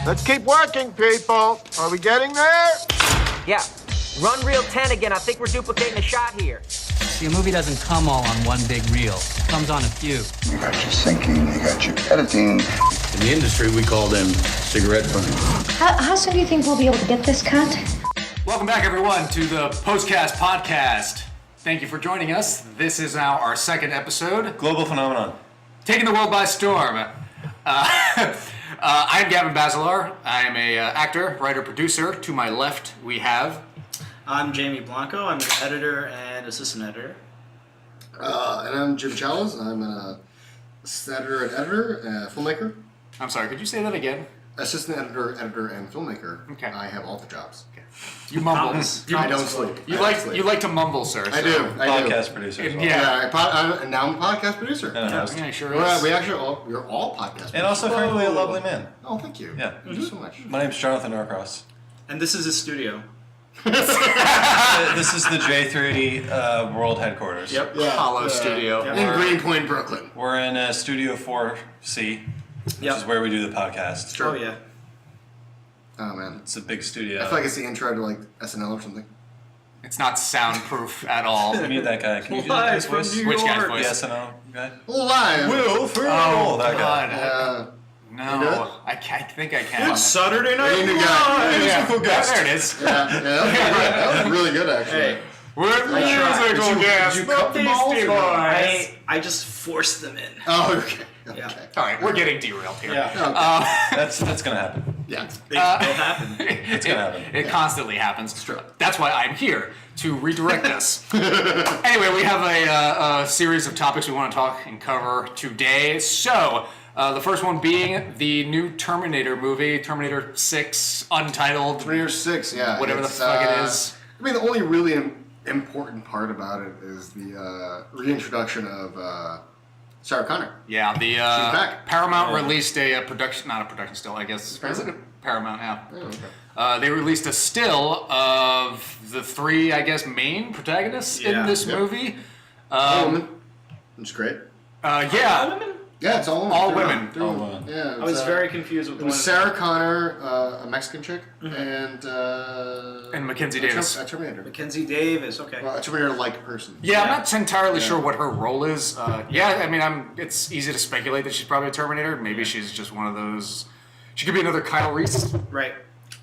Let's keep working, people. Are we getting there? Yeah. Run reel 10 again. I think we're duplicating a shot here. See, a movie doesn't come all on one big reel. It comes on a few. You got your syncing, you got your editing. In the industry, we call them cigarette burns. How soon do you think we'll be able to get this cut? Welcome back, everyone, to the Postcast Podcast. Thank you for joining us. This is now our second episode. Global phenomenon. Taking the world by storm. I'm Gavin Basilar. I am a actor, writer, producer. To my left, we have... I'm Jaime Blanco. I'm an editor and assistant editor. And I'm Jim Chalice. I'm an editor and editor, filmmaker. I'm sorry, could you say that again? Assistant editor, and filmmaker. Okay. I have all the jobs. Okay. You mumble. I don't sleep. You like to mumble, sir. I do. Podcast producer. Yeah. And now I'm a podcast producer. Yeah, sure We're is. we're all podcast producers. And also currently a lovely man. Oh, thank you. Yeah. Thank you so much. My name's Jonathon Norcross. And this is a studio. This is the J3 World Headquarters. Yep. Hollow Studio. In Greenpoint, Brooklyn. We're in Studio 4C, which is where we do the podcast. Oh, yeah. Oh, man. It's a big studio. I feel like it's the intro to, like, SNL or something. It's not soundproof at all. We need that guy. Can you do that Live guy's from voice? New Which guy's York. voice? The SNL guy? Live! Will Ferrell. Oh, that guy. God. You No, good? I think I can. It's Saturday Night Hey, new guy. Live. Yeah, Musical guest. there it is. That was really good, actually. Hey, We're musical guests. Did you cut the balls? I just forced them in. Oh, okay. Yeah. Okay. All right, we're getting derailed here. Yeah. That's gonna happen. Yeah. They happen. It's gonna happen. It constantly happens. It's true. That's why I'm here, to redirect us. Anyway, we have a series of topics we want to talk and cover today. So, the first one being the new Terminator movie, Terminator 6, Untitled. Terminator 6, yeah. Whatever the fuck it is. I mean, the only really important part about it is the reintroduction of Sarah Connor. Yeah, the back. Paramount released a production, not a production still, I guess. Is it Paramount, yeah. Oh, okay. They released a still of the three, I guess, main protagonists in this movie. All women, which is great. Yeah. Women? Yeah, it's all women. All They're women. They're All women. women. Yeah, I was very confused with It one was of Sarah them. Connor, a Mexican chick, and Mackenzie Davis. A Terminator. Mackenzie Davis. Okay. Well, a Terminator-like person. Yeah, I'm not entirely sure what her role is. I mean, it's easy to speculate that she's probably a Terminator. Maybe she's just one of those. She could be another Kyle Reese. Right.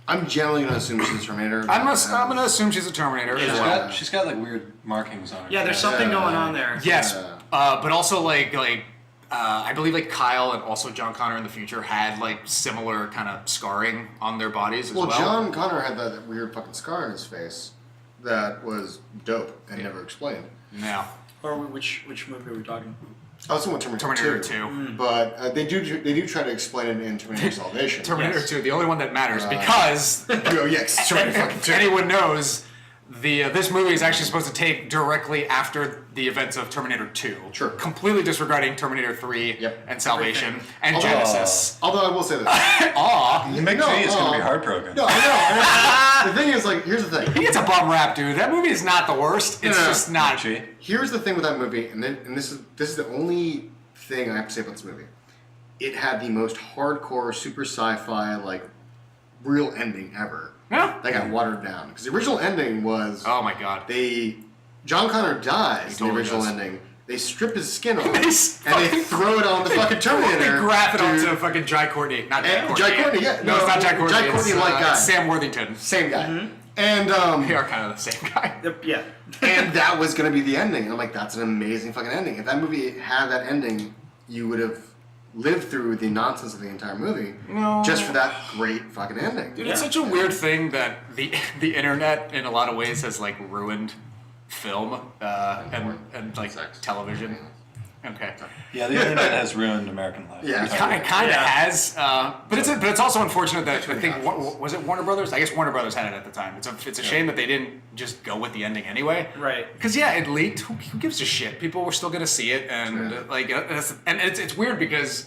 I'm generally going to assume she's a Terminator. I'm going to assume she's a Terminator as well. She's got like weird markings on her. Yeah, there's something going on there. Yes, Yeah. but also like I believe like Kyle and also John Connor in the future had like similar kind of scarring on their bodies as well. Well, John Connor had that weird fucking scar on his face that was dope and never explained. Yeah. Or which movie are we talking? I was talking about Terminator 2. 2. But they do try to explain it in Terminator Salvation. Terminator 2, the only one that matters because Oh, yes, Terminator fucking 2. anyone knows this movie is actually supposed to take directly after the events of Terminator 2. Sure. Completely disregarding Terminator 3 Yep. and Salvation Everything. and Genesis. Although I will say this. Mick No, G is gonna be heartbroken. No, I know. The thing is, like, here's the thing. He gets a bum rap, dude. That movie is not the worst. It's No. just not. G. Here's the thing with that movie, and this is the only thing I have to say about this movie. It had the most hardcore, super sci-fi, like, real ending ever. Yeah. That got watered down. Because the original ending was... Oh my god. John Connor dies in the totally original does. ending. They strip his skin off, They and they throw it on the fucking Terminator. They graph it dude. onto fucking Jai Courtney. Not Jai And Courtney. Jai Courtney, yeah. No, it's not Jai Courtney. Jai Courtney, like guy. It's Sam Worthington. Same guy. And They are kind of the same guy. Yeah. and that was going to be the ending. And I'm like, that's an amazing fucking ending. If that movie had that ending, you would have lived through the nonsense of the entire movie just for that great fucking ending. Dude, it's such a weird thing that the internet, in a lot of ways, has like ruined film and like television. Okay. Yeah, the internet has ruined American life. Yeah. It kind of has, but it's also unfortunate that I think was it Warner Brothers? I guess Warner Brothers had it at the time. It's a shame that they didn't just go with the ending anyway. Right. Because it leaked. Who gives a shit? People were still gonna see it, and it's weird because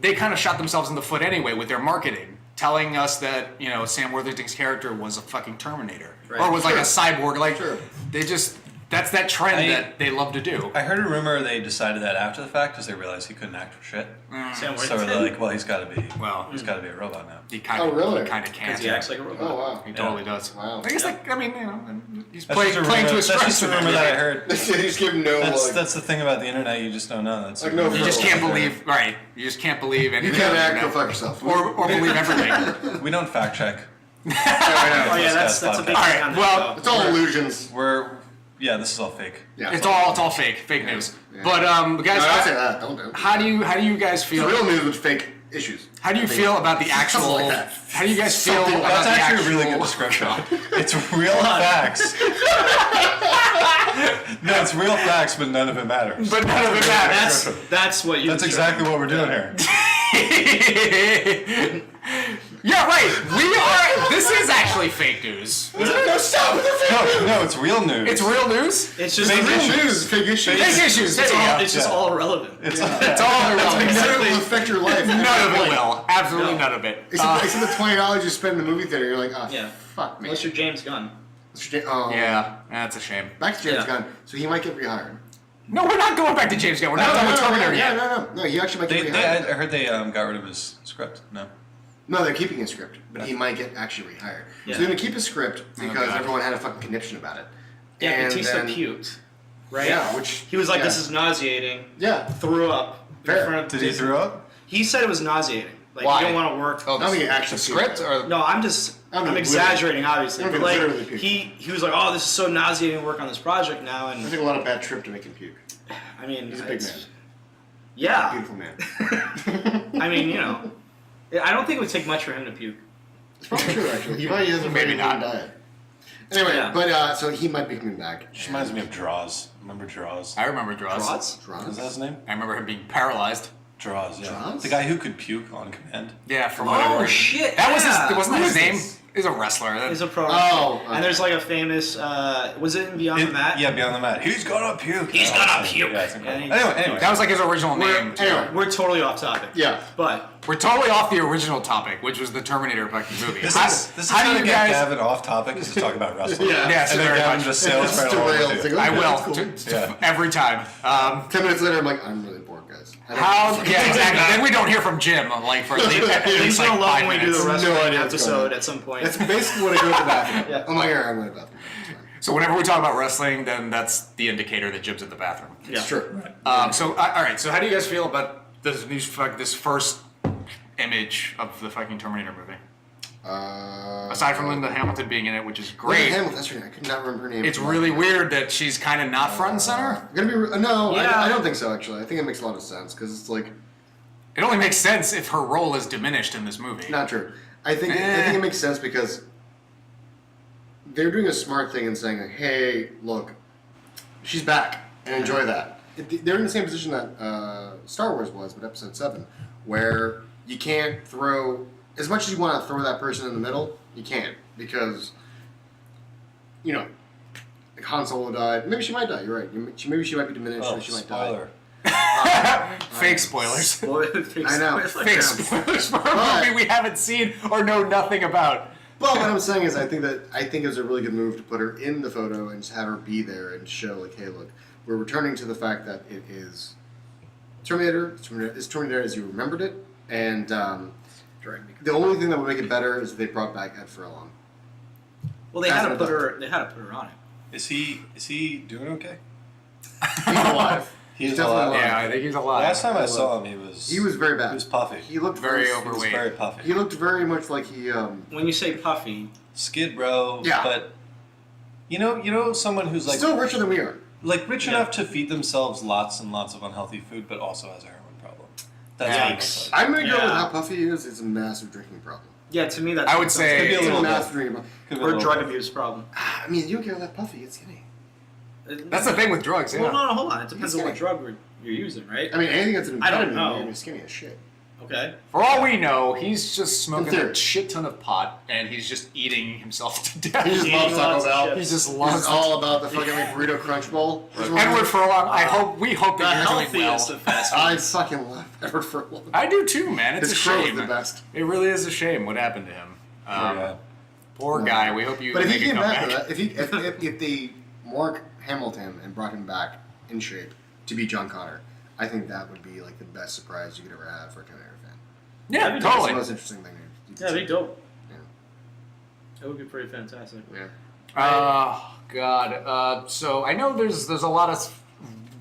they kind of shot themselves in the foot anyway with their marketing, telling us that Sam Worthington's character was a fucking Terminator or was like a cyborg. Like they just That's that trend that they love to do. I heard a rumor they decided that after the fact because they realized he couldn't act for shit. So they're like, well, he's got to be a robot now. He kind of can't. Because he acts like a robot. Oh wow. He totally does. Wow. I guess, he's That's playing to his That's strengths. just a rumor that I heard. You just give no. That's the thing about the internet. You just don't know. That's Like, no You just can't believe, right? You just can't believe anything. You can't on the act. Go internet. fuck yourself. Or believe everything. We don't fact check. Oh yeah, that's a big thing Alright, on this well, show. It's all illusions. This is all fake. Yeah. It's all fake news. Yeah. But guys, No, don't say that. Don't do it. how do you guys The feel? real news with fake issues. How do you feel about the actual? Like that. How do you guys feel Something- about That's the actually actual? a really good description. It's real facts. No, it's real facts, but none of it matters. But none of it matters. That's what you. That's exactly what we're doing here. Yeah, right. We are. This is actually fake news. No, stop with the fake. No, it's real news. It's real news. It's just Fake real issues. News, fake issues. Fake issues. There you go. It's just all irrelevant. It's all irrelevant. None will affect your life. None of it will. Absolutely No. none of it. Except the $20 you spend in the movie theater, you're like, oh, Yeah. fuck me. Unless you're James Gunn. Yeah, that's a shame. Back to James Yeah. Gunn. So he might get rehired. No, we're not going back to James Gunn. We're not done with Terminator yet. No, he actually might get I rehired. heard they got rid of his script. No. No, they're keeping his script, but he might get actually rehired. Yeah. So they're gonna keep his script because God. everyone had a fucking conniption about it. Yeah, And Batista then- puked. Right? Yeah, which He was like, yeah. this is nauseating. Yeah. Threw up. Fair. In front of Did he throw up? He said it was nauseating. Like, Why? you don't want to work. I don't think he actually Script or No, I'm mean, exaggerating, obviously. I mean, But like, literally puke. he was like, oh, this is so nauseating to work on this project now. I And think a lot of bad trip to make him puke. I mean, He's a big it's- man. Yeah. Beautiful man. I mean, I don't think it would take much for him to puke. It's probably true, actually. He probably has a Maybe very not. lean diet. Anyway, Yeah. but so he might be coming back. Just reminds me of Draws. Remember Draws? I remember Draws. Draws? Draws? Is that his name? I remember him being paralyzed. Draws, yeah. Draws? The guy who could puke on command. Yeah, from whatever. Oh, reason. shit, That was yeah. his. Wasn't Who that his is name? this? He's a wrestler. He's a pro. Oh, And there's like a famous, was it in Beyond the Mat? Yeah, Beyond the Mat. He's gonna puke. He's gonna puke. Yeah, it's incredible. Yeah, Anyway. That was like his original name. Anyway, We're totally off topic. yeah. But We're totally off the original topic, which was the Terminator fucking movie. This How- is how how do to you get guys? Gavin off topic is to talk about wrestling. Yeah. Yes, And then very Gavin much. just sails It's right along derailed. with It's you. like, I okay, will that's cool. Yeah. every time. 10 minutes later, I'm like, I'm really bored, guys. I don't How? fucking- Yeah, exactly. Then we don't hear from Jim like for at least things like gonna love 5 when we do minutes. the wrestling No idea what's going episode on. at some point. That's basically what I go to the bathroom. Yeah. I'm like, I'm going to the bathroom. It's fine. So whenever we talk about wrestling, then that's the indicator that Jim's in the bathroom. Yeah. It's true. So all right. So how do you guys feel about this first image of the fucking Terminator movie? Aside from Linda Hamilton being in it, which is great, Hamilton, that's her name. I could not remember her name. it's really weird that she's kind of not front and center. Gonna be no, Yeah. I don't think so. Actually, I think it makes a lot of sense because it's like It only makes sense if her role is diminished in this movie. not true. I think it makes sense because they're doing a smart thing and saying like, "Hey, look, she's back and enjoy that." They're in the same position that Star Wars was with Episode 7, where you can't throw as much as you want to throw that person in the middle. You can't because like Han Solo died. Maybe she might die. You're right. Maybe she might be diminished. Oh, or she might spoiler. Fake spoilers. I know. Fake spoilers for a movie we haven't seen or know nothing about. But what I'm saying is, I think it was a really good move to put her in the photo and just have her be there and show like, hey, look, we're returning to the fact that it is Terminator. It's Terminator as you remembered it, and the only thing that would make it better is if they brought back Ed Furlong. Well, they had to put her. They had to put her on it. Is he doing okay? He's alive. He's definitely alive. Yeah, I think he's alive. Last time I saw him, He was very bad. He was puffy. He looked Very very He was overweight. very puffy. He looked very much like he. When you say puffy, Skid Row. Yeah. But you know someone who's like still richer than we are. rich enough to feed themselves lots and lots of unhealthy food, but also has a heroin problem. That's what he looks like. I'm gonna go with Yeah. how puffy he is. It's a massive drinking problem. yeah, to me that's. I would say- Could be a It's a little massive bit. drinking problem. Could be a or little drug bit. abuse problem. I mean, you don't get that puffy. It's skinny. That's the thing with drugs, yeah. Well, no, hold on. It depends on what He's drug you're using, right? I mean, anything that's an I don't impediment, know. you're gonna be skinny as shit. Okay. For all we know, he's just smoking theory. a shit ton of pot and he's just eating himself to death. He just Eating loves Taco lots of Bell. chips. He just He's loves all about the fucking burrito crunch bowl. Edward Furlong. We hope The that you're doing healthiest well. of fast I foods. fucking love Edward Furlong. I do too, man. It's His a crow is shame. the best. It really is a shame what happened to him. Yeah. Poor guy. We hope you But if make he a came back comeback. to that, if they mark hammered him and brought him back in shape to be John Connor, I think that would be like the best surprise you could ever have for a Terminator fan. Yeah, That's totally. the most interesting thing. Yeah, that'd be dope. Yeah. That would be pretty fantastic. Yeah. Oh God. So I know there's a lot of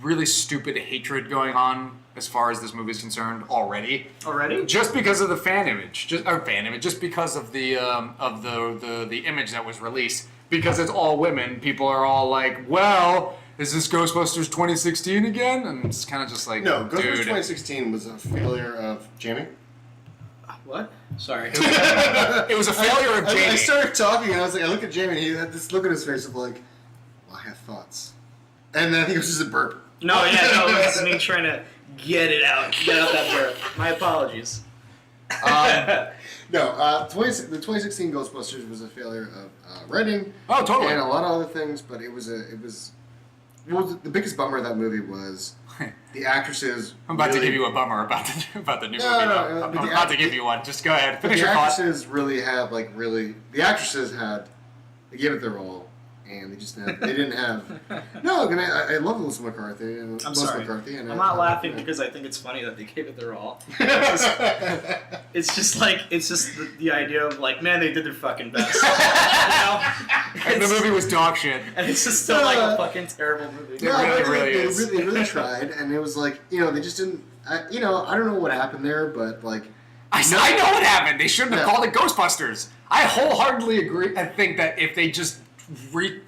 really stupid hatred going on as far as this movie is concerned already. Already? Just because of the fan image, just because of the image that was released. Because it's all women, people are all like, "Well, is this Ghostbusters 2016 again?" And it's kind of just like, No, Ghostbusters dude. 2016 was a failure of Jaime. What? Sorry. It was a failure of Jamie. I started talking and I was like, I looked at Jamie and he had this look on his face of like, well, I have thoughts. And then I think it was just a burp. No, it's me trying to get that burp. My apologies. No, the 2016 Ghostbusters was a failure of writing. Oh, totally. And a lot of other things, but well, the biggest bummer of that movie was the actresses. I'm about really, to give you a bummer about the new movie. No, I'm about to give you one. Just go ahead. Finish your the thought. actresses really have the actresses they gave it their all, and they just they didn't have. No, I love Melissa McCarthy and I'm Melissa sorry. McCarthy. And I'm not laughing because I think it's funny that they gave it their all. It's just the idea of like, man, they did their fucking best. And the movie was dog shit. And it's just still like a fucking terrible movie. No, really they really tried, and it was like they just didn't. I don't know what happened there, but like I know what happened. They shouldn't have called it Ghostbusters. I wholeheartedly agree. I think that if they just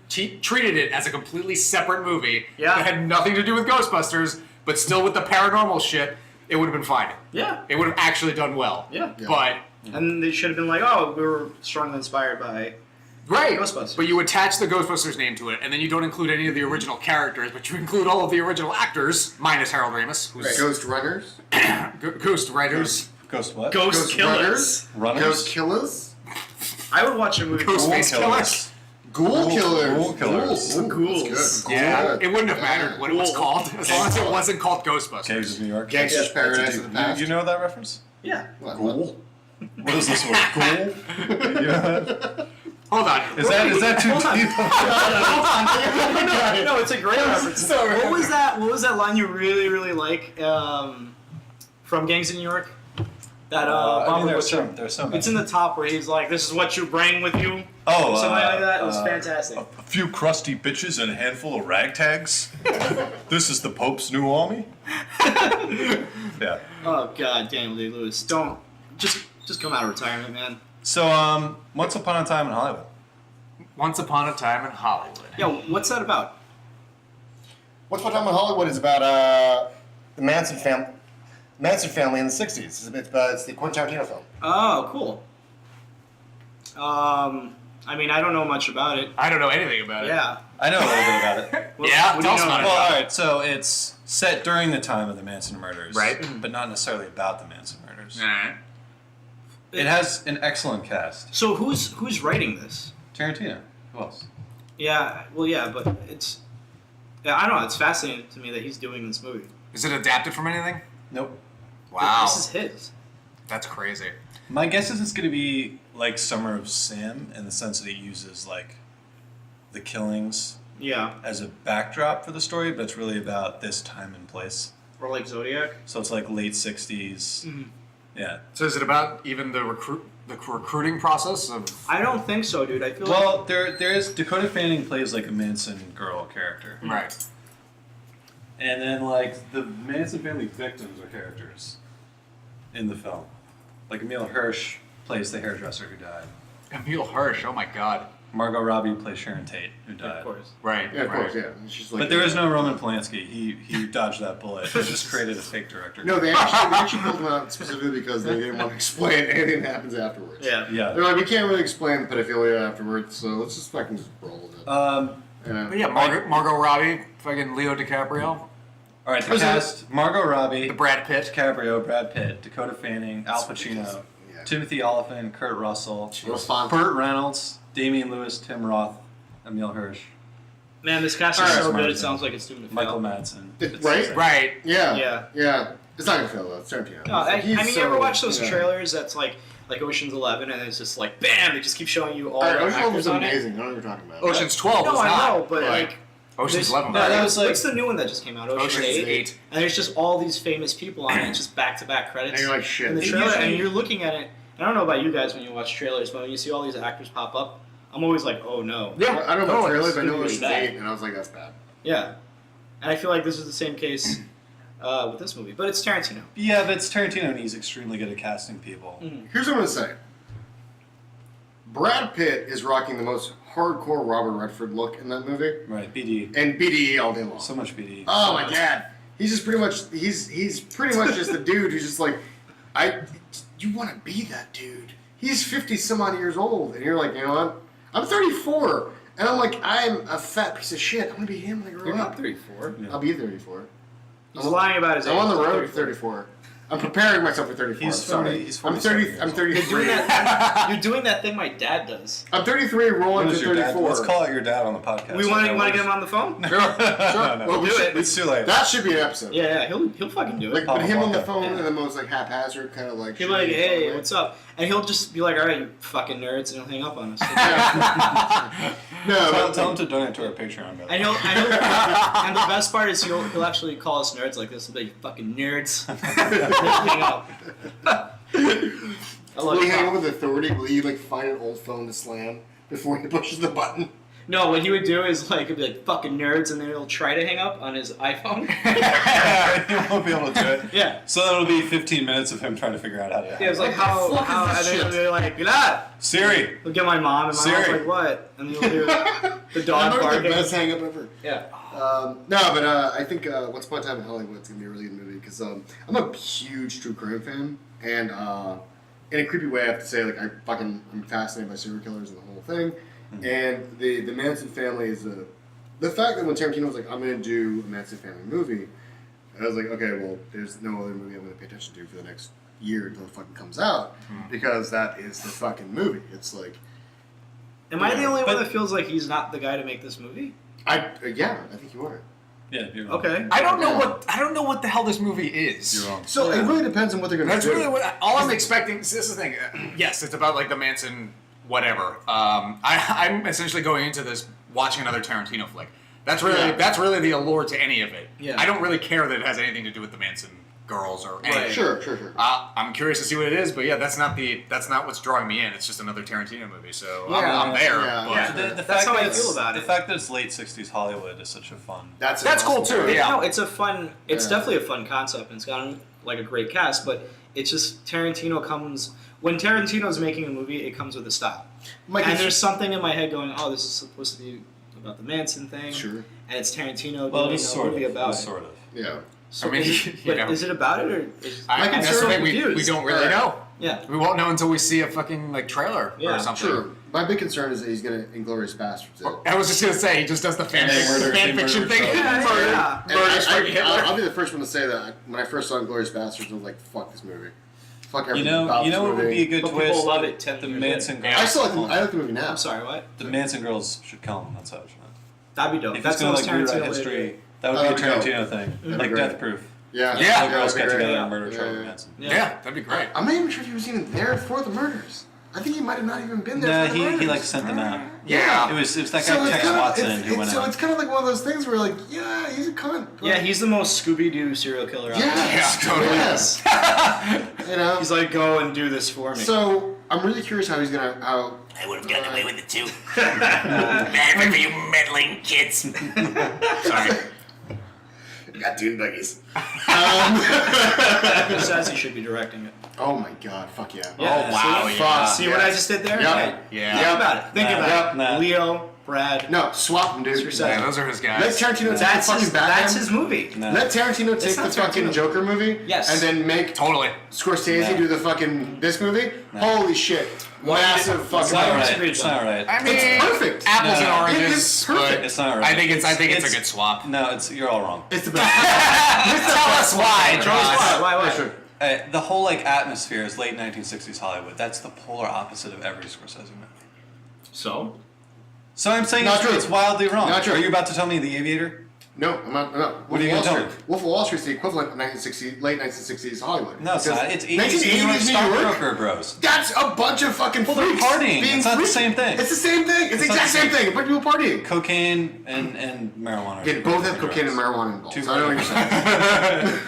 treated it as a completely separate movie that had nothing to do with Ghostbusters, but still with the paranormal shit, it would have been fine. Yeah. It would have actually done well. Yeah. But and they should have been like, oh, we were strongly inspired by Ghostbusters. But you attach the Ghostbusters name to it, and then you don't include any of the original characters, but you include all of the original actors, minus Harold Ramis, who's Ghost Runners, Ghost Writers, Ghost what? Ghost Killers. Runners? Ghost Killers, I would watch a movie Ghostface Killers. Ghoul Killers, Ghoul Killers. Ooh, Ghouls. that's good. Yeah, Good. it wouldn't have mattered what it was called, as long as it wasn't called Ghostbusters. Gangs of New York. Gangster's Paradise That's of the Past. You know that reference? Yeah. Ghoul? What is this word? Ghoul? You know that? Hold on. Is that too deep? No, it's a great reference. What was that line you really, really like from Gangs of New York? That Bomber Butcher. There's some. It's in the top where he's like, "This is what you bring with you." Oh, something like that. It was fantastic. A few crusty bitches and a handful of ragtags. This is the Pope's new army. Yeah. Oh God, Daniel Day-Lewis, don't just come out of retirement, man. So, Once Upon a Time in Hollywood. Once Upon a Time in Hollywood. Yeah, what's that about? Once Upon a Time in Hollywood is about the Manson family. Manson family in the '60s. It's the Quentin Tarantino film. Oh, cool. I mean, I don't know much about it. I don't know anything about it. Yeah. I know a little bit about it. Yeah, what do tell you us know about it. Well, all right. So it's set during the time of the Manson murders, Right. But not necessarily about the Manson murders. Alright. It has an excellent cast. So who's writing this? Tarantino. Who else? Yeah, well, yeah, but it's... Yeah, I don't know, it's fascinating to me that he's doing this movie. Is it adapted from anything? Nope. Wow. This is his. That's crazy. My guess is it's going to be like Summer of Sam in the sense that it uses like the killings Yeah. as a backdrop for the story, but it's really about this time and place. Or like Zodiac. So it's like late 60s. Mm-hmm. Yeah. So is it about even the recruiting process of? I don't think so, dude. I feel Well, there is Dakota Fanning plays like a Manson girl character. Right. And then like the Manson family victims are characters in the film. Like Emil Hirsch plays the hairdresser who died. Emil Hirsch. Oh my God. Margot Robbie plays Sharon Tate, who died. Of course. Right. Yeah, of right. course, yeah. She's like, But there is no Roman Polanski. He dodged that bullet. He just created a fake director. No, they actually pulled him out specifically because they didn't want to explain anything that happens afterwards. Yeah. Yeah. They're like, we can't really explain pedophilia afterwards, so let's just fucking just roll with it. But yeah, Margot Robbie, fucking Leo DiCaprio, All right, the cast: Margot Robbie, the Brad Pitt. DiCaprio, Brad Pitt, Dakota Fanning, Al Pacino, Yeah. Timothy Olyphant, Kurt Russell, Response. Burt Reynolds, Damian Lewis, Tim Roth, Emil Hirsch, Man, this cast is Alright. so good, it sounds like it's doomed to fail. Michael Madsen. Right? Right. Yeah. It's not gonna fail though. It's Tarantino. No, I mean, you ever watch those yeah. trailers that's like Ocean's 11 and it's just like, bam, they just keep showing you all Alright, the Ocean's 11 actors was on it? amazing. I don't know what you're talking about. Ocean's 12 No, was I not. know, but like, Ocean's 11. No, that was like, What's what's the new one that just came out? Ocean's 8. And there's just all these famous people on it, just back-to-back credits. And you're like, shit. In the trailer, and you're looking at it. I don't know about you guys when you watch trailers, but when you see all these actors pop up, I'm always like, oh no. Yeah, I don't know about trailers, but I know it's Ocean's bad. 8, and I was like, that's bad. Yeah. And I feel like this is the same case with this movie, but it's Tarantino. Yeah, but it's Tarantino, and he's extremely good at casting people. Here's what I'm going to say. Brad Pitt is rocking the most hardcore Robert Redford look in that movie. Right, BD. And BDE all day long. So much BD. Oh my god. He's just pretty much, he's pretty much just the dude who's just like, you want to be that dude. He's 50 some odd years old, and you're like, you know what? I'm 34, and I'm like, I'm a fat piece of shit. I'm going to be him when I grow You're up. not 34. Yeah. I'll be 34. He's lying about his age. I'm on the road to 34. I'm preparing myself for 34. He's Sorry. 40, he's I'm 47 I'm years 33. You're doing that thing my dad does. I'm 33 rolling What to is your dad? 34. Let's call out your dad on the podcast. You want to get him on the phone? Sure. No. Well, we Do should- it. It's too late. That should be an episode. Yeah, he'll fucking do it. Like, but him on the phone Yeah. and the most like haphazard kind of like. He'll be like, shitty hey, phone, what's up? And he'll just be like, all right, you fucking nerds, and he'll hang up on us. No, Tell him to donate to our Patreon, brother. And and the best part is he'll actually call us nerds like this. He'll be like, you fucking nerds. He'll hang up. I love Will he it. hang up with authority? Will he like find an old phone to slam before he pushes the button? No, what he would do is like, he'd be like, fucking nerds, and then he'll try to hang up on his iPhone. He won't be able to do it. Yeah. So that'll be 15 minutes of him trying to figure out how to. Yeah, it's like, What the fuck how, is and this then he'll shit? be like, Gilad! Siri. He'll get my mom, and my mom's Siri. like, what? And he'll do the That dog might be the barking. best hang up ever. Yeah. No, but I think Once Upon a Time in Hollywood is gonna be a really good movie because I'm a huge true crime fan, and in a creepy way, I have to say, like, I'm fascinated by serial killers and the whole thing. And the Manson family is the fact that when Tarantino was like, I'm gonna do a Manson family movie, I was like, okay, well, there's no other movie I'm gonna pay attention to for the next year until it fucking comes out because that is the fucking movie. It's like, Am I the Yeah, only but- one that feels like he's not the guy to make this movie? I think you are. Yeah, you're wrong. Okay. I don't know what the hell this movie is. You're wrong. So it really depends on what they're gonna That's do. really what all I'm expecting. This is the thing. Yes, it's about like the Manson whatever. I'm essentially going into this watching another Tarantino flick. That's really the allure to any of it. Yeah. I don't really care that it has anything to do with the Manson girls or anything. Right. Sure. I'm curious to see what it is, but yeah, that's not what's drawing me in. It's just another Tarantino movie, so Yeah. I'm there. Yeah. but- Yeah. The That's fact how I that feel about the it. fact that it's late 60s Hollywood is such a fun. That's cool too. Yeah. No, it's a fun. It's Yeah. definitely a fun concept, and it's got like a great cast. But it's just Tarantino comes when Tarantino's making a movie, it comes with a style. And there's something in my head going, oh, this is supposed to be about the Manson thing. Sure. And it's Tarantino Well, it doing was a sort movie of. about it. Sort of. Yeah. So I mean, is you but know. is it about it or? Is, I concern- that's the thing, we confused. don't really know. yeah. We won't know until we see a fucking like trailer Yeah, or something. Sure. My big concern is that he's gonna Inglourious Bastards it. I was just gonna say he just does the fan murder fiction thing. Trump. Yeah. And Murder straight Hitler. I'll be the first one to say that when I first saw Inglourious Bastards, I was like, "Fuck this movie." Fuck You everything know, about you this know what would movie. be a good But twist? people love it 10 The years Manson later. girls. I like the movie now. I'm sorry, what? The Manson girls should kill him. That's how it should end. That'd be dope. If That's it's gonna the most like rewrite Tarantino way to do history, it. that would be a That'd be dope. Tarantino thing, That'd like be Death great. Proof. Yeah. Yeah. The girls that'd get be together great. and murder Yeah, Charlie yeah. Manson. Yeah, that'd be great. I'm not even sure if he was even there for the murders. I think he might have not even been there. No, for the murders. he like sent them out. Yeah. It was that guy So it's Tex kinda- Watson it's- who went it's- So out. it's kind of like one of those things where, like, yeah, he's a cunt. but- Yeah, he's the most Scooby-Doo serial killer out there. Yeah, totally. Yes. You know. He's like, go and do this for me. So I'm really curious how he's gonna I would have gotten away with it too. Bad for you meddling kids. Sorry. got dune buggies. He says he should be directing it. Oh my god, fuck yeah. Yeah, Oh, wow, see? yeah. See what I just did there? Yep. Yeah. Think about it. Think Nah. about it. Nah. Leo, Brad. No, swap them, dude. Yeah, those are his Let guys. Tarantino take That's the fucking his, Batman. that's his movie. No. Let Tarantino take the not fucking Tarantino. Joker movie. Yes. And then make Totally. Scorsese No. do the fucking this movie. Holy shit. Massive It's fucking not It's right. pretty It's not right. I mean, It's perfect. Apples No. and oranges. It is perfect. But It's not right. I think it's a good swap. No, you're all wrong. It's the best. Tell us why, Josh. Why? Sure. The whole like atmosphere is late 1960s Hollywood. That's the polar opposite of every Scorsese movie. So? So I'm saying Not true. it's wildly wrong. Not true. Are you about to tell me The Aviator? No, I'm not. No. What are you Wolf gonna of tell Wall Street. Wolf of Wall Street's the equivalent of late 1960s Hollywood. No, it's Because not. It's 1980s New York. stockbroker bros. That's a bunch of fucking Well, they're freaks partying. being It's not the freaks. same thing. It's the same thing. It's the exact same thing. A bunch of people partying. Cocaine and marijuana. They both have cocaine and marijuana involved. Two So I don't know what you're saying.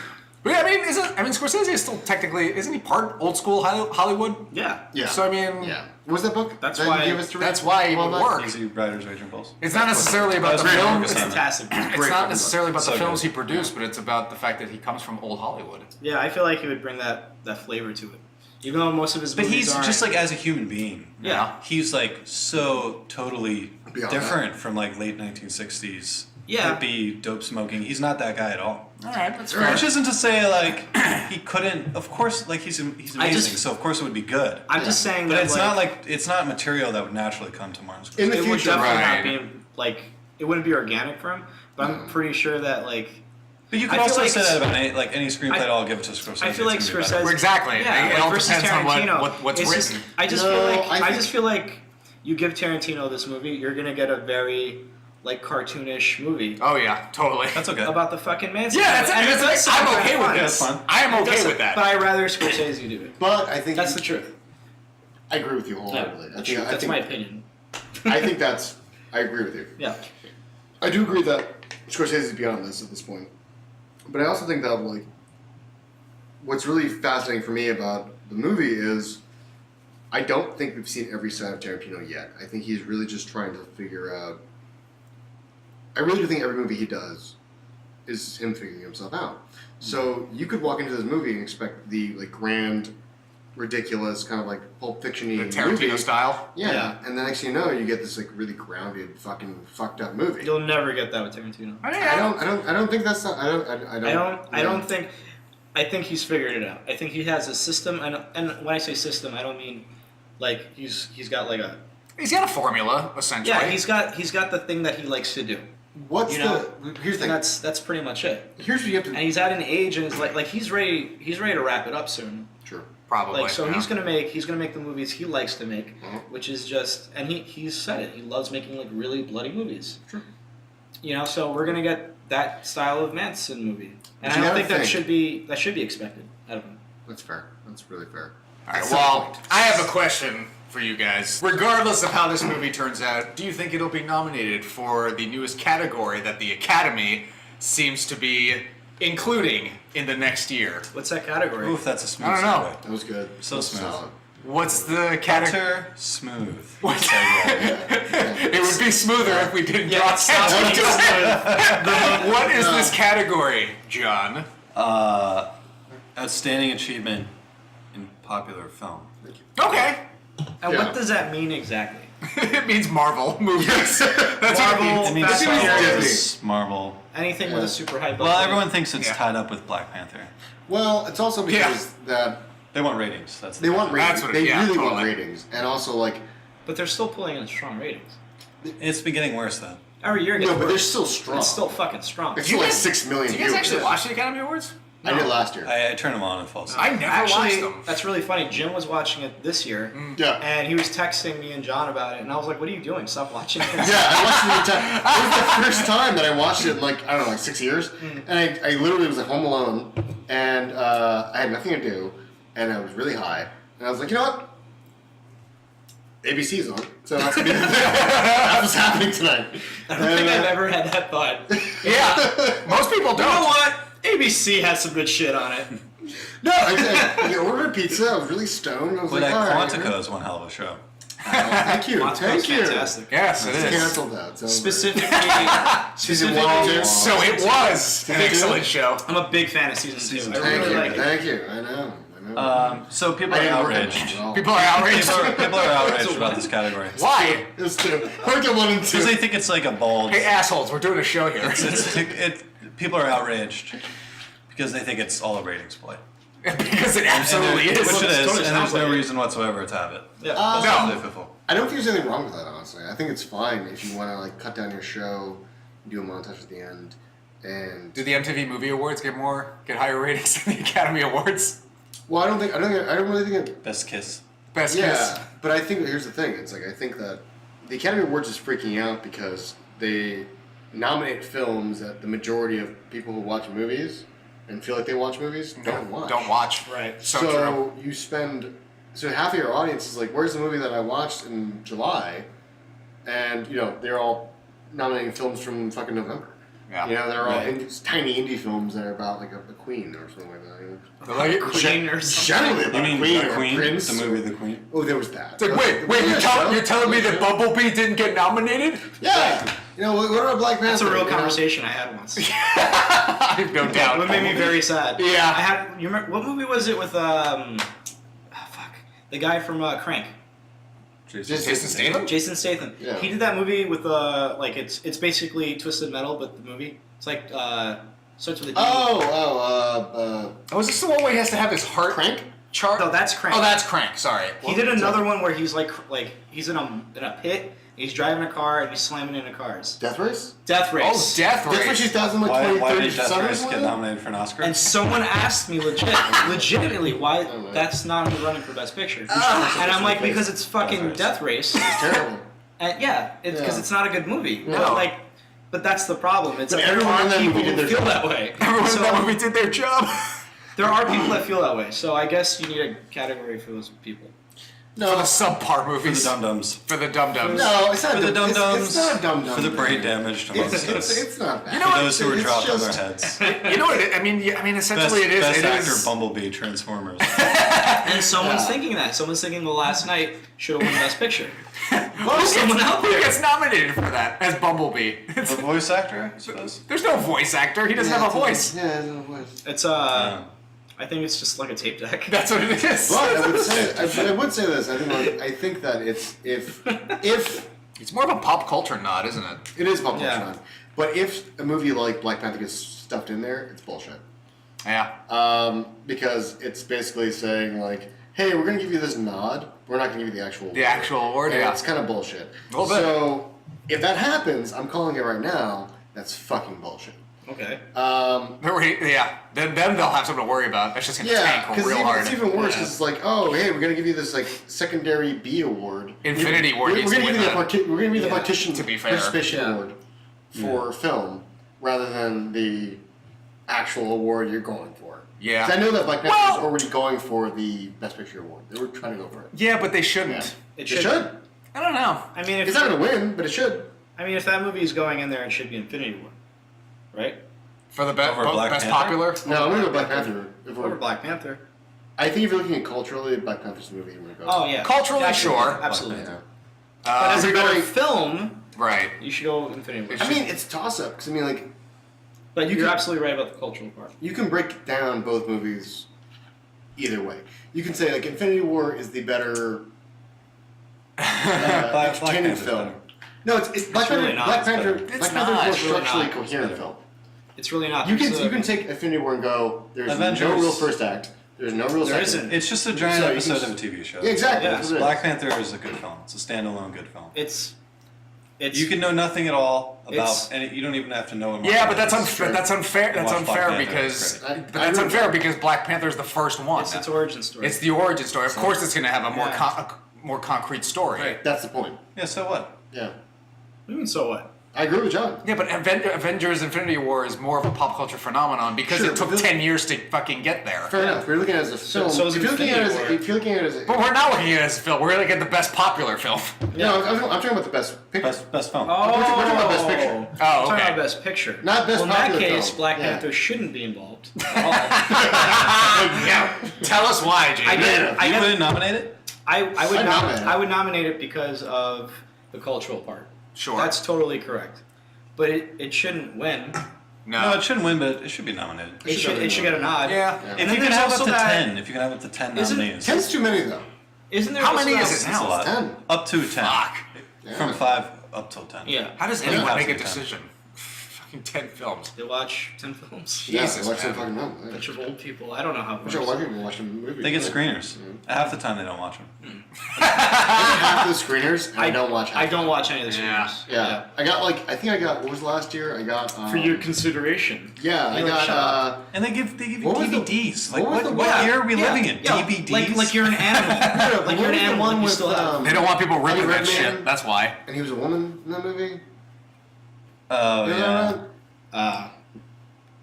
But yeah, Scorsese is still technically, isn't he part old school Hollywood? Yeah. Yeah. So I mean, Yeah. What was that book? That's that why- you gave us to read? that's why it Well, would that- work. Easy Riders, Raging Bulls. It's not necessarily about the That was film. Marcus It's, Hammer. Fantastic. it's Great not fucking necessarily about So the films good. he produced, but it's about the fact that he comes from old Hollywood. Yeah, I feel like he would bring that flavor to it. Even though most of his But movies he's aren't. just like as a human being. Yeah. He's like so totally Beyond different from like late 1960s. Yeah. Hippie, dope smoking. He's not that guy at all. All right, that's fair. Which isn't to say like he couldn't. Of course, like he's amazing. So of course it would be good. I'm just saying But that it's not like it's not material that would naturally come to Martin Scorsese. In the it would future, definitely right. not be like it wouldn't be organic for him. But I'm pretty sure that like But you could I feel also like say it's- that about any screenplay. I'll give it to Scorsese. I feel like it's gonna be better. Scorsese. Exactly. Yeah, It like all versus depends on Tarantino. what's it's written. I just No, feel like I I just think- feel like you give Tarantino this movie, you're gonna get a very like cartoonish movie Oh yeah, totally. That's okay. about the fucking Manson. Yeah, that's, family. and it does sound I'm kinda okay with fun. this. That's fun. I am It okay does- with that. But I'd rather Scorsese do it. But I think That's the truth. I agree with you wholeheartedly. That's my opinion. I think I agree with you. Yeah. I do agree that Scorsese is beyond this at this point. But I also think that like what's really fascinating for me about the movie is I don't think we've seen every side of Tarantino yet. I think he's really just trying to figure out. I really do think every movie he does is him figuring himself out. So you could walk into this movie and expect the like grand, ridiculous kind of like Pulp Fiction-y The Tarantino movie. style. Yeah. Yeah. And the next thing you know, you get this like really grounded, fucking fucked up movie. You'll never get that with Tarantino. I don't think that's not. I don't think. I think he's figured it out. I think he has a system, and when I say system, I don't mean like he's got like a He's got a formula essentially. yeah. He's got the thing that he likes to do. What's You know, here's the And thing. that's pretty much it. Here's what you have to. And he's at an age, and it's like he's ready to wrap it up soon. Sure. Probably. Like so, yeah. he's gonna make the movies he likes to make, Uh-huh. which is just, and he's said it. He loves making like really bloody movies. Sure. You know, so we're gonna get that style of Manson movie, and But I you don't gotta think that think. should be expected out of him. That's fair. That's really fair. All right. At some Well, point. I have a question for you guys. Regardless of how this movie turns out, do you think it'll be nominated for the newest category that the Academy seems to be including in the next year? What's that category? Oof, that's a smooth I don't know. segue. That was good. So That was smooth. solid. What's the category? Utter smooth. It would be smoother if we didn't draw it's not attention to it. What is No. this category, John? Outstanding achievement in popular film. Okay. And Yeah. what does that mean exactly? It means Marvel movies. That's what it Marvel, means. It means Fast Star and Furious. Wars, Marvel. Anything with a super high budget. Well, everyone thinks it's Yeah. tied up with Black Panther. Well, it's also because that They want ratings. That's the they want thing. ratings. That's what it- They yeah, really want totally. ratings, and also like But they're still pulling in strong ratings. It's been getting worse though. Every year it gets no, but they're worse. still strong. It's still fucking strong. It's still like 6 million. Do you guys viewers. actually watch the Academy Awards? I did last year. I turn them on and fall asleep. I never watched Actually, them. that's really funny. Jim was watching it this year, Yeah. and he was texting me and John about it, and I was like, "What are you doing? Stop watching this." Yeah, I watched it the time. It was the first time that I watched it in like, I don't know, like 6 years. And I literally was at home alone, and I had nothing to do, and I was really high. And I was like, you know what? ABC's on, so that's gonna be the thing. That's what's happening tonight. I don't think I've ever had that thought. Yeah. Most people You don't. know what? ABC has some good shit on it. No, I ordered pizza. I was really stoned. I was But like, that all right. Quantico is one hell of a show. Thank you. Quantico's Thank you. fantastic. Yes, it It's is. canceled that. It's over. Specifically, Season 1 and 2. So it was an excellent show. I'm a big fan of season 2. I Thank really you. like it. Thank you. I know. So people I are didn't work on outraged. it at all. People are outraged. People are outraged about this category Why? It was 2. Worked on 1 and 2. because they think it's like a bald. Hey, assholes, we're doing a show here. People are outraged because they think it's all a ratings play. Because it absolutely Which is. it is, totally and there's sounds no like it. reason whatsoever to have it. Yeah. That's No. totally pitiful. I don't think there's anything wrong with that, honestly. I think it's fine if you want to like cut down your show, do a montage at the end, and Do the MTV Movie Awards get higher ratings than the Academy Awards? well, I don't really think it. Best kiss. Best Yeah, kiss. but I think here's the thing. It's like I think that the Academy Awards is freaking out because they nominate films that the majority of people who watch movies and feel like they watch movies don't watch. Right. So you spend half of your audience is like, where's the movie that I watched in July? And they're all nominating films from fucking November. Yeah. They're all tiny indie films that are about like a queen or something like that. They're like a queen or something. Generally about You mean Queen The or Queen? Prince. The movie The Queen? Oh, there was that. It's like, wait, you're telling me that Bumblebee didn't get nominated? Yeah. What about Black Panther? That's a real conversation I had once. I have no doubt. What made me very sad. Yeah. I had. You remember what movie was it with the guy from Crank? Jason Statham? Jason Statham. Yeah. He did that movie with it's basically Twisted Metal, but the movie it's like starts with a D. Oh, is this the one where he has to have his heart Crank? chart? No, that's Crank. Oh, that's Crank. Sorry. He did another one where he's like he's in a pit. He's driving a car and he's slamming into cars. Death Race? Death Race. Oh, Death Race. Death Race 2000, like Why 2030 did Death Race get nominated for an Oscar? And someone asked me legitimately why that's not in the running for Best Picture. And I'm like, because it's fucking Death Race. It's terrible. And because it's not a good movie. No. But that's the problem. It's But there everyone are in that people movie did who their feel job. that way. Everyone So, in that movie did their job. there are people that feel that way. So I guess you need a category for those people. For the subpar movies. For the dum-dums. For the dum-dums. No, it's not For the dum-dums. It's not a dum-dum. For the brain thing. damage amongst us. It's not bad. For those who were It's dropped on their just- heads. You know what? I mean, essentially it is. Best it actor, is. Bumblebee, Transformers. And someone's thinking that. Someone's thinking The Last Night should have won Best Picture. Someone out Who there. gets nominated for that as Bumblebee? The voice actor, I suppose. There's no voice actor. He doesn't have a voice. Yeah, it's a voice. It's I think it's just like a tape deck. That's what it is. But I would say this. I think that it's if It's more of a pop culture nod, isn't it? it is pop culture, Yeah. but if a movie like Black Panther gets stuffed in there, it's bullshit. Yeah. Because it's basically saying like, hey, we're gonna give you this nod. We're not gonna give you the actual The actual award, And yeah. it's kind of bullshit. A little bit. So if that happens, I'm calling it right now. That's fucking bullshit. Okay. Then they'll have something to worry about. That's just gonna Yeah, tank because real hard. it's even worse. Because it's like, oh, hey, we're gonna give you this like secondary B award. Infinity Award We're needs gonna to give you win that. we're gonna give you the partition to be fair. participation Yeah. award for film rather than the actual award you're going for. Yeah. 'Cause I know that Black Panther was already going for the Best Picture award. They were trying to go for it. Yeah, but they shouldn't. Yeah. It It should. should. I don't know. I mean, It's not gonna win, but it should. if that movie is going in there, it should be Infinity War, right? For the Over Black best Panther? popular? No, I'm gonna go Black Panther. Over Black Panther. I think if you're looking at culturally, Black Panther's the movie I'm gonna go. Oh yeah. Culturally, Absolutely. sure. Absolutely. Yeah. But as a We're better going- film, Right. you should go Infinity War. I mean, it's a toss-up because I mean, like, But you you're can- absolutely right about the cultural part. you can break down both movies either way. You can say like Infinity War is the better Black entertaining Panther's film. better. No, it's Black Panther. really not. Black It's Panther. better. Black It's Panther not. is It's more really structurally not. coherent It's film. It's really not. You There's can take Infinity War and go. There's Avengers. no real first act. There's no real There second. isn't. It's just a giant So you episode can- of a TV show. Yeah, exactly. Yeah. That's what it is. Black Panther is a good film. It's a standalone good film. It's You can know nothing at all about, It's- and you don't even have to know what. Yeah, but that's Marvel is. unfair. That's unfair. That's Watch Black unfair Panther, because it's great. but that's I agree. unfair because Black Panther's the first one. it's origin story. It's the origin story. Of course, it's going to have a more Yeah. more concrete story. Right. That's the point. Yeah, so what? Yeah, What do you mean, so what? I agree with John. Yeah, but Avengers: Infinity War is more of a pop culture phenomenon because Sure, it took but 10 years to fucking get there. Fair enough. We're looking at it as a film. so is if you're looking at it as Infinity War. if you're looking at it as a, But we're not looking at it as a film. We're looking at the best popular film. no, I'm talking about the best picture. Best film. Oh, We're talking about Best Picture. Oh, We're talking okay. about Best Picture. Not Best Well, in that Popular case, Film. Black Yeah. Panther shouldn't be involved. Yeah. Tell us why, Jamie. I get it. You wouldn't nominate it? I would I'd nominate it. I would nominate it because of the cultural part. Sure. That's totally correct. But it shouldn't win. No, it shouldn't win, but it should be nominated. It should get a nod. Yeah. And If then you can there's have up also to that. 10, if you can have up to 10 Isn't- nominees. 10's too many though. Isn't there How also many that- is it That's a now? lot. 10. Up to 10. Fuck. From 5 up till 10. Yeah. How does Yeah. anyone Has make to a be 10. decision? Fucking 10 films. They watch 10 films. Jesus, watch man. some fucking film. A bunch of old people. I don't know how it I'm sure works. white people watch the movie. They get screeners. Half the time they don't watch them. Half the screeners, and I don't watch. I don't watch any of the Yeah. streamers. Yeah. I got I think I got. What was last year? I got. For your consideration. Yeah, I You're like, shut got. And they give you What was the- DVDs. what Like, was the what one- year are we living in? Yeah, DVDs? like you're an animal. Like you're an animal. One Like you with still have. They don't want people ripping that Redman, shit. That's why. And he was a woman in that movie. Oh, You know yeah. what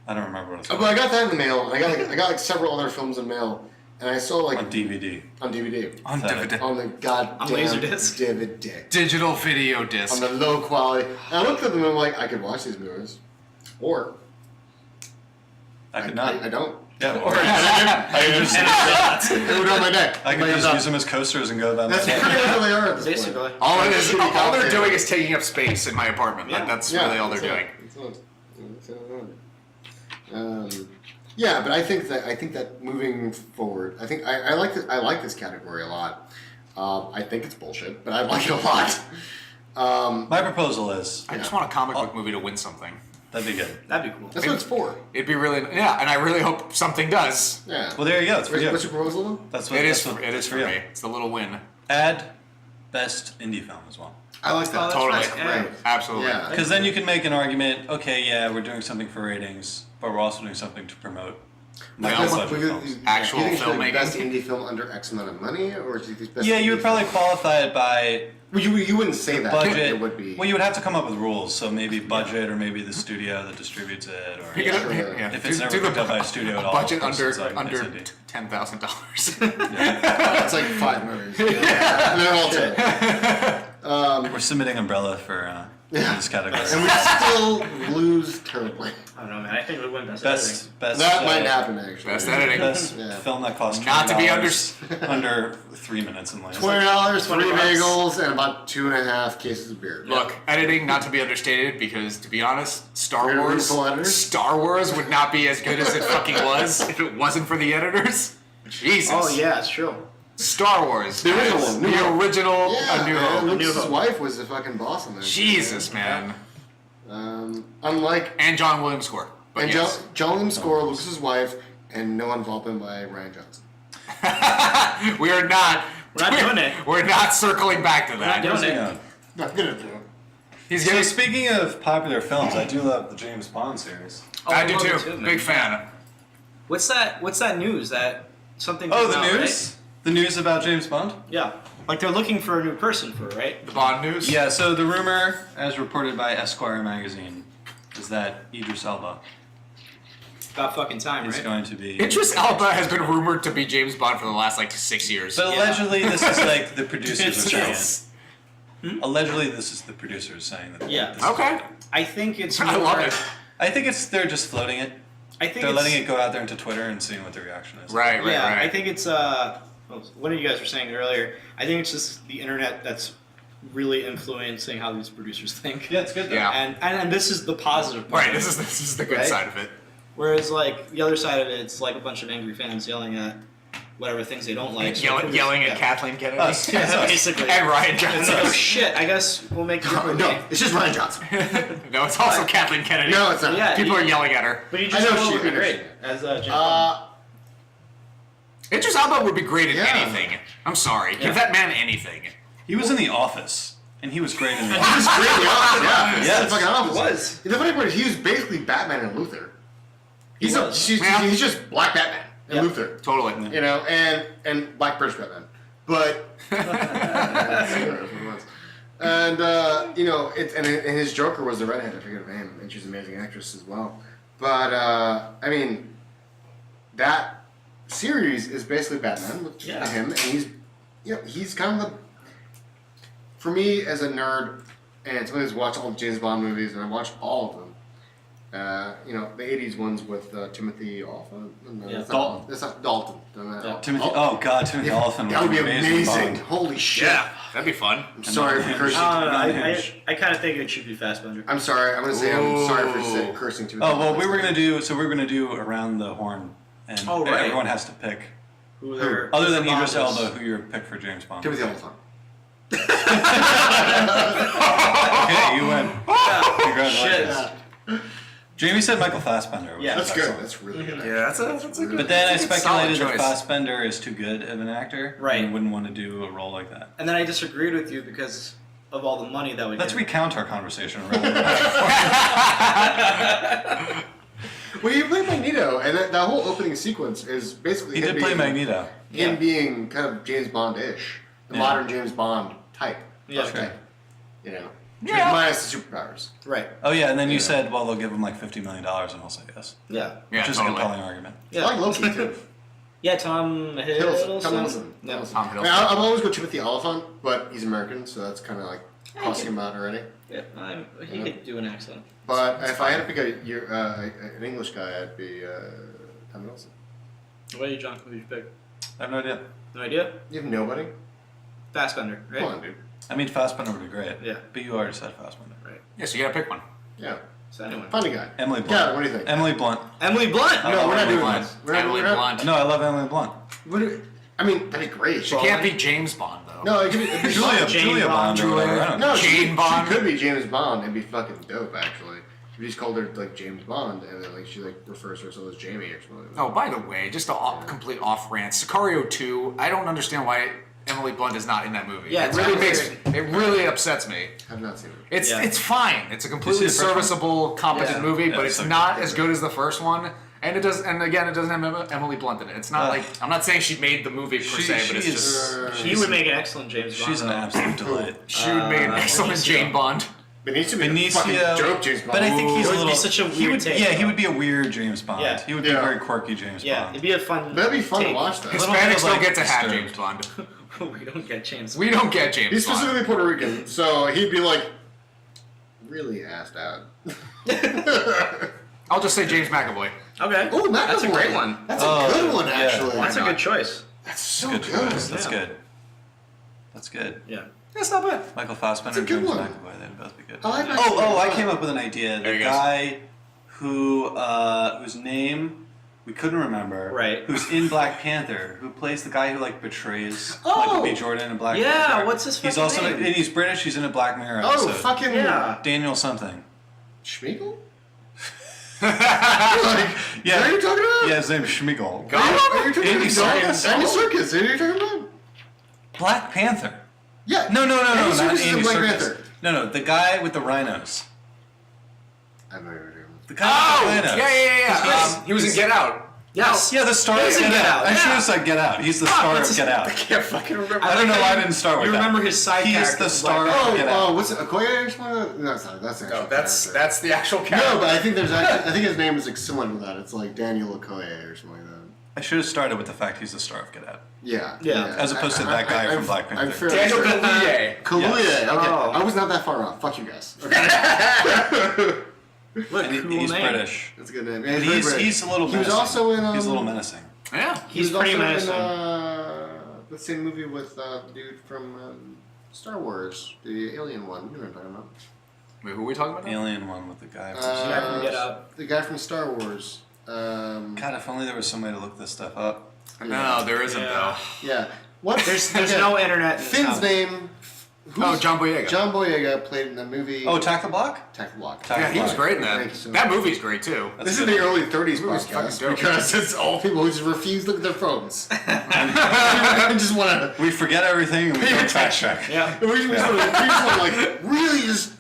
I don't remember what it's I mean? called. I got that in the mail. I got like several other films in mail, and I saw like On DVD. on DVD. On DVD. On the goddamn Laserdisc? DVD. Digital video disc. On the low quality. And I looked at them and I'm like, I could watch these movies. Or I could not. I don't. Yeah, or It would on my neck. I could just use them as coasters and go about That's my pretty day. much what they are at this Basically. point. All it is, Shitty all they're cocktail. doing is taking up space in my apartment. Yeah. That's really all they're doing. Yeah, but I think that moving forward, I like this category a lot. I think it's bullshit, but I like it a lot. My proposal is I just want a comic book movie to win something. that'd be good. That'd be cool. That's what it's for. It'd be really, yeah, and I really hope something does. Yeah. Well, there you go. It's for you. What's your proposal then? That's what It is. that's what- It is for you. me. It's the little win. Add best indie film as well. I like that. Oh, that's Totally. right, yeah. Great. Absolutely. Yeah. Because then you can make an argument. Okay, yeah, we're doing something for ratings, but we're also doing something to promote Well, budget films. Actual do you think it's filmmaking? the best indie film under X amount of money, or do you think best Yeah, you indie would probably film? qualify it by Well, you wouldn't say that. budget. It would be. Well, you would have to come up with rules. So maybe budget, or maybe the studio that distributes it, or You gotta- Sure. yeah. if it's Do- never do the picked up by a studio at all. budget of course under it's like- under it's indie. $10,000. It's like 5 movies. And they're all terrible. We're submitting Umbrella for this category. And we still lose terribly. I don't know, man. I think it would win best. Best That might happen actually. Best editing. Best Yeah. film that costs Not to be $20 under 3 minutes in length. $20, 3 $20. bagels, and about 2.5 cases of beer. Look, editing not to be understated because, to be honest, Very reasonable editors. Star Wars would not be as good as it fucking was if it wasn't for the editors. Jesus. Oh yeah, it's true. Star Wars. The original one, New The Hope. original Yeah, A New man, Hope. Lucas's Hope. wife was the fucking boss in there. Jesus, man. Unlike And John Williams score. But and yes. John Williams score, Lucas's wife, and no involvement by Ryan Johnson. we are not. We're not doing it. We're not circling back to not that. doing it. Yeah. Not gonna do it. He's So getting. speaking of popular films, I do love the James Bond series. Oh, I do love it too. man. Big fan. What's that news? That something Oh, came the out, news? right? The news about James Bond? Yeah. Like they're looking for a new person for it, right? The Bond news. Yeah, so the rumor, as reported by Esquire magazine, is that Idris Elba About fucking time, is right? going to be... Idris Elba has been rumored to be James Bond for the last 6 years. But allegedly this is like the producers are saying It's- it. Allegedly this is the producers saying that. Yeah. this is- Okay. I think it's. I love it. I think they're just floating it. I think They're it's, letting it go out there into Twitter and seeing what the reaction is. Right. Yeah, I think it's. Well, one of you guys were saying earlier. I think it's just the internet that's really influencing how these producers think. Yeah, it's good though. Yeah. And this is the positive part. Right. This is the good Right? side of it. Whereas like the other side of it, it's like a bunch of angry fans yelling at whatever things they don't like. So Yelling yeah. at Kathleen Kennedy. Us. Yeah, basically. And Ryan It's like, Johnson. oh shit! I guess we'll make. No, no, it's just Ryan Johnson. No, it's also Kathleen Kennedy. No, it's not. Yeah. People are yelling at her. But you I just know know she- would be I know great she- as James Bond. Idris Elba would be great at Yeah. anything. I'm sorry. Give that man anything. He was in The Office, and he was great in The He Office. was great in the office, yeah. He's Yes. in fucking office. He was. The funny part is he was basically Batman and Luther. He's Yeah. he's just Black Batman and Yeah. Luther. Totally. You know, and Black British Batman. But and you know, and his Joker was the redhead. I forget her name, and she's an amazing actress as well. But I mean, that series is basically Batman with Yeah. him, and he's kind of the. For me, as a nerd, and somebody who's watched all the James Bond movies, and I watched all of them. You know, the '80s ones with Timothy Olyphant. No, Yeah. that's Dalton. Not, that's not Dalton. Yeah. Timothy. Oh God, Timothy Olyphant. That would be was amazing. Bond. Holy shit. Yeah, that'd be fun. I'm sorry for cursing. I kind of think it should be Fassbender. I'm sorry. I'm gonna say I'm sorry for Ooh. cursing too. Oh well, we were gonna do around the horn, and Oh, right. everyone has to pick. Who their Other than who their Idris Bond is. Elba, who your pick for James Bond? Timothy Olyphant. Okay, you win. Congratulations. Shit. Jamie said Michael Fassbender. Which Yeah. is That's good. excellent. That's really good. Yeah, that's a good. But then I that's a good speculated solid that choice. Fassbender is too good of an actor, Right. and wouldn't want to do a role like that. And then I disagreed with you because of all the money that we Let's get. recount our conversation. Around Well, he played Magneto, and that whole opening sequence is basically he him did play being- Magneto. Him Yeah. being kind of James Bond-ish, the Yeah. modern James Bond type. Yeah. archetype, you know. Yeah. Minus the superpowers. Right. Oh yeah, and then you said, well, they'll give him like $50 million, and I'll say yes. Yeah. Yeah, Which is totally. a compelling argument. I like Loki too. Yeah, Tom Hiddleston. Tom Hiddleston. Hiddleston. No. Tom I mean, Hiddleston. I'll always go Timothy Oliphant, but he's American, so that's kind of like crossing him out already. Yeah, he could do an accent. But if I had to pick an English guy, I'd be Tom Hiddleston. What about you, John? Who would you pick? I have no idea. No idea? You have nobody? Fassbender, right? Come on, dude. I mean, Fassbender would be great. Yeah. But you already said Fassbender. Right. Yeah, so you gotta pick one. Yeah. So anyone. Find a guy. Emily Blunt. Yeah, what do you think? Emily Blunt. Emily Blunt! No, we're not doing Blunt. this. We're not- Emily we're not- Blunt. No, I love Emily Blunt. I mean, that'd be great. She can't be James Bond though. No, it could be. It'd be Julia, Jane Julia Bond or whatever. I don't know. No, Jane Bond. She could be James Bond. It'd be fucking dope, actually. If you just called her like James Bond, and then like she like refers to herself as Jamie or something. Oh, by the way, just a complete off rant. Sicario 2. I don't understand why Emily Blunt is not in that movie. Yeah, it it's really weird. it really upsets me. I've not seen it. It's Yeah. it's fine. It's a completely the first one? serviceable, competent Yeah. movie, Yeah, but it's it's so not good. as good as the first one. And it does. And again, it doesn't have Emily Blunt in it. It's not like I'm not saying she made the movie per se, but it's just He would make an excellent James Bond. She's an though. absolute delight. she would make an excellent Benicio. Jane Bond. Benicio would be a fucking Benicio, dope James Bond. but I think he's It a would be little. such a he weird would, take, yeah, he though. would be a weird James Bond. Yeah. He would be Yeah. a very quirky James Yeah, Bond. it'd be a fun. That'd be fun to take. watch, though. Little bit Hispanics of, don't like, get to have disturbed. James Bond. We don't get James. We don't get James He's Bond. specifically Puerto Rican, so he'd be like really assed out. I'll just say James McAvoy. Okay. Oh, That's a great one. That's a good one, yeah. actually. That's a good choice. That's so Good good. choice. That's Yeah. good. That's good. Yeah. That's not bad. Michael Fassbender and That's a good James one. McAvoy, they'd both be good. I like Oh, I came up with an idea. There The he goes. guy whose name we couldn't remember, Right. Who's in Black Panther, who plays the guy who like betrays Oh! Michael B. Jordan in Black Yeah, Panther. what's his He's fucking also name? and he's British. He's in a Black Mirror Oh, episode. fucking Yeah. Daniel something. Schmiegel? Yeah, Is that who you're talking about? yeah, his name's Schmiegel. Are you talking Andy about Serkis. Andy Serkis? Who are you talking about? Black Panther. Yeah. No, Andy not Serkis is in Andy Black Serkis. Panther. No, the guy with the rhinos. I have no idea what you're talking The guy Oh, with the rhinos. yeah. He was in Get Out. Yes. Yeah, the star He's of in Get Get Out. Out, I should yeah. have said Get Out. He's the star of Get Out. I can't fucking remember. I don't know why I didn't start with You that. remember his side He's character the from star Black of Panther. Get Out. What's it? Okoye or something? No, it's not. That's the actual No, that's character. the actual character. No, but I think there's actually. I think his name is like similar to that. It's like Daniel Okoye or something like that. I should have started with the fact he's the star of Get Out. Yeah. Yeah. As opposed to that guy from Black Panther. I'm fairly Daniel sure. Kaluuya. Kaluuya. Yes. Okay. Oh. I was not that far off. Fuck you guys. Okay. Look, And cool he's name. British. That's a good name. And he's a little He was menacing. also in. He's a little menacing. Yeah. He was He's pretty also menacing. in the same movie with the dude from Star Wars, the alien one. You know what I'm talking about? Wait, who are we talking about now? Alien one with the guy. From guy from Get Out. The guy from Star Wars. God, if only there was some way to look this stuff up. No, there isn't Yeah. Yeah. What? There's Okay. no internet. In this Finn's house. name. though. Oh, John Boyega. John Boyega played in the movie. Oh, Attack the Block? Attack the Block. Attack Yeah, he was great in Thank you that. so That much. movie's great too. That's This is good. the early 30s Movie's podcast fucking dope. because it's all people who just refuse to look at their phones. I just want to. We forget everything and we don't fact check. Yeah. We just want to like really just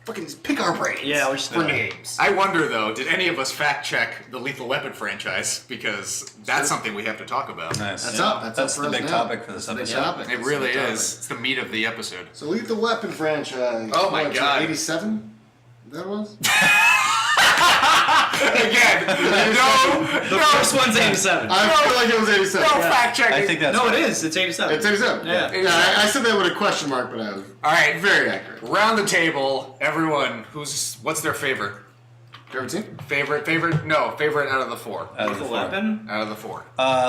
fucking just pick our brains. Yeah, we're just for names. I wonder though, did any of us fact check the Lethal Weapon franchise? Because that's something we have to talk about. Nice. That's up. That's up the for us big now. topic for this Big episode. topic. It That's really the big is. topic. It's the meat of the episode. So Lethal Weapon franchise. Oh my God. 87? That was? Again, The first one's 87. I feel like it was 87. no fact checking. I think that's No, it right. is. It's 87. It's 87. Yeah. I said that with a question mark, but I was All right, very accurate. round the table. Everyone, what's their favorite? Favorite team? Favorite? No, favorite out of the four. Out of the Lethal four. Weapon. Out of the four.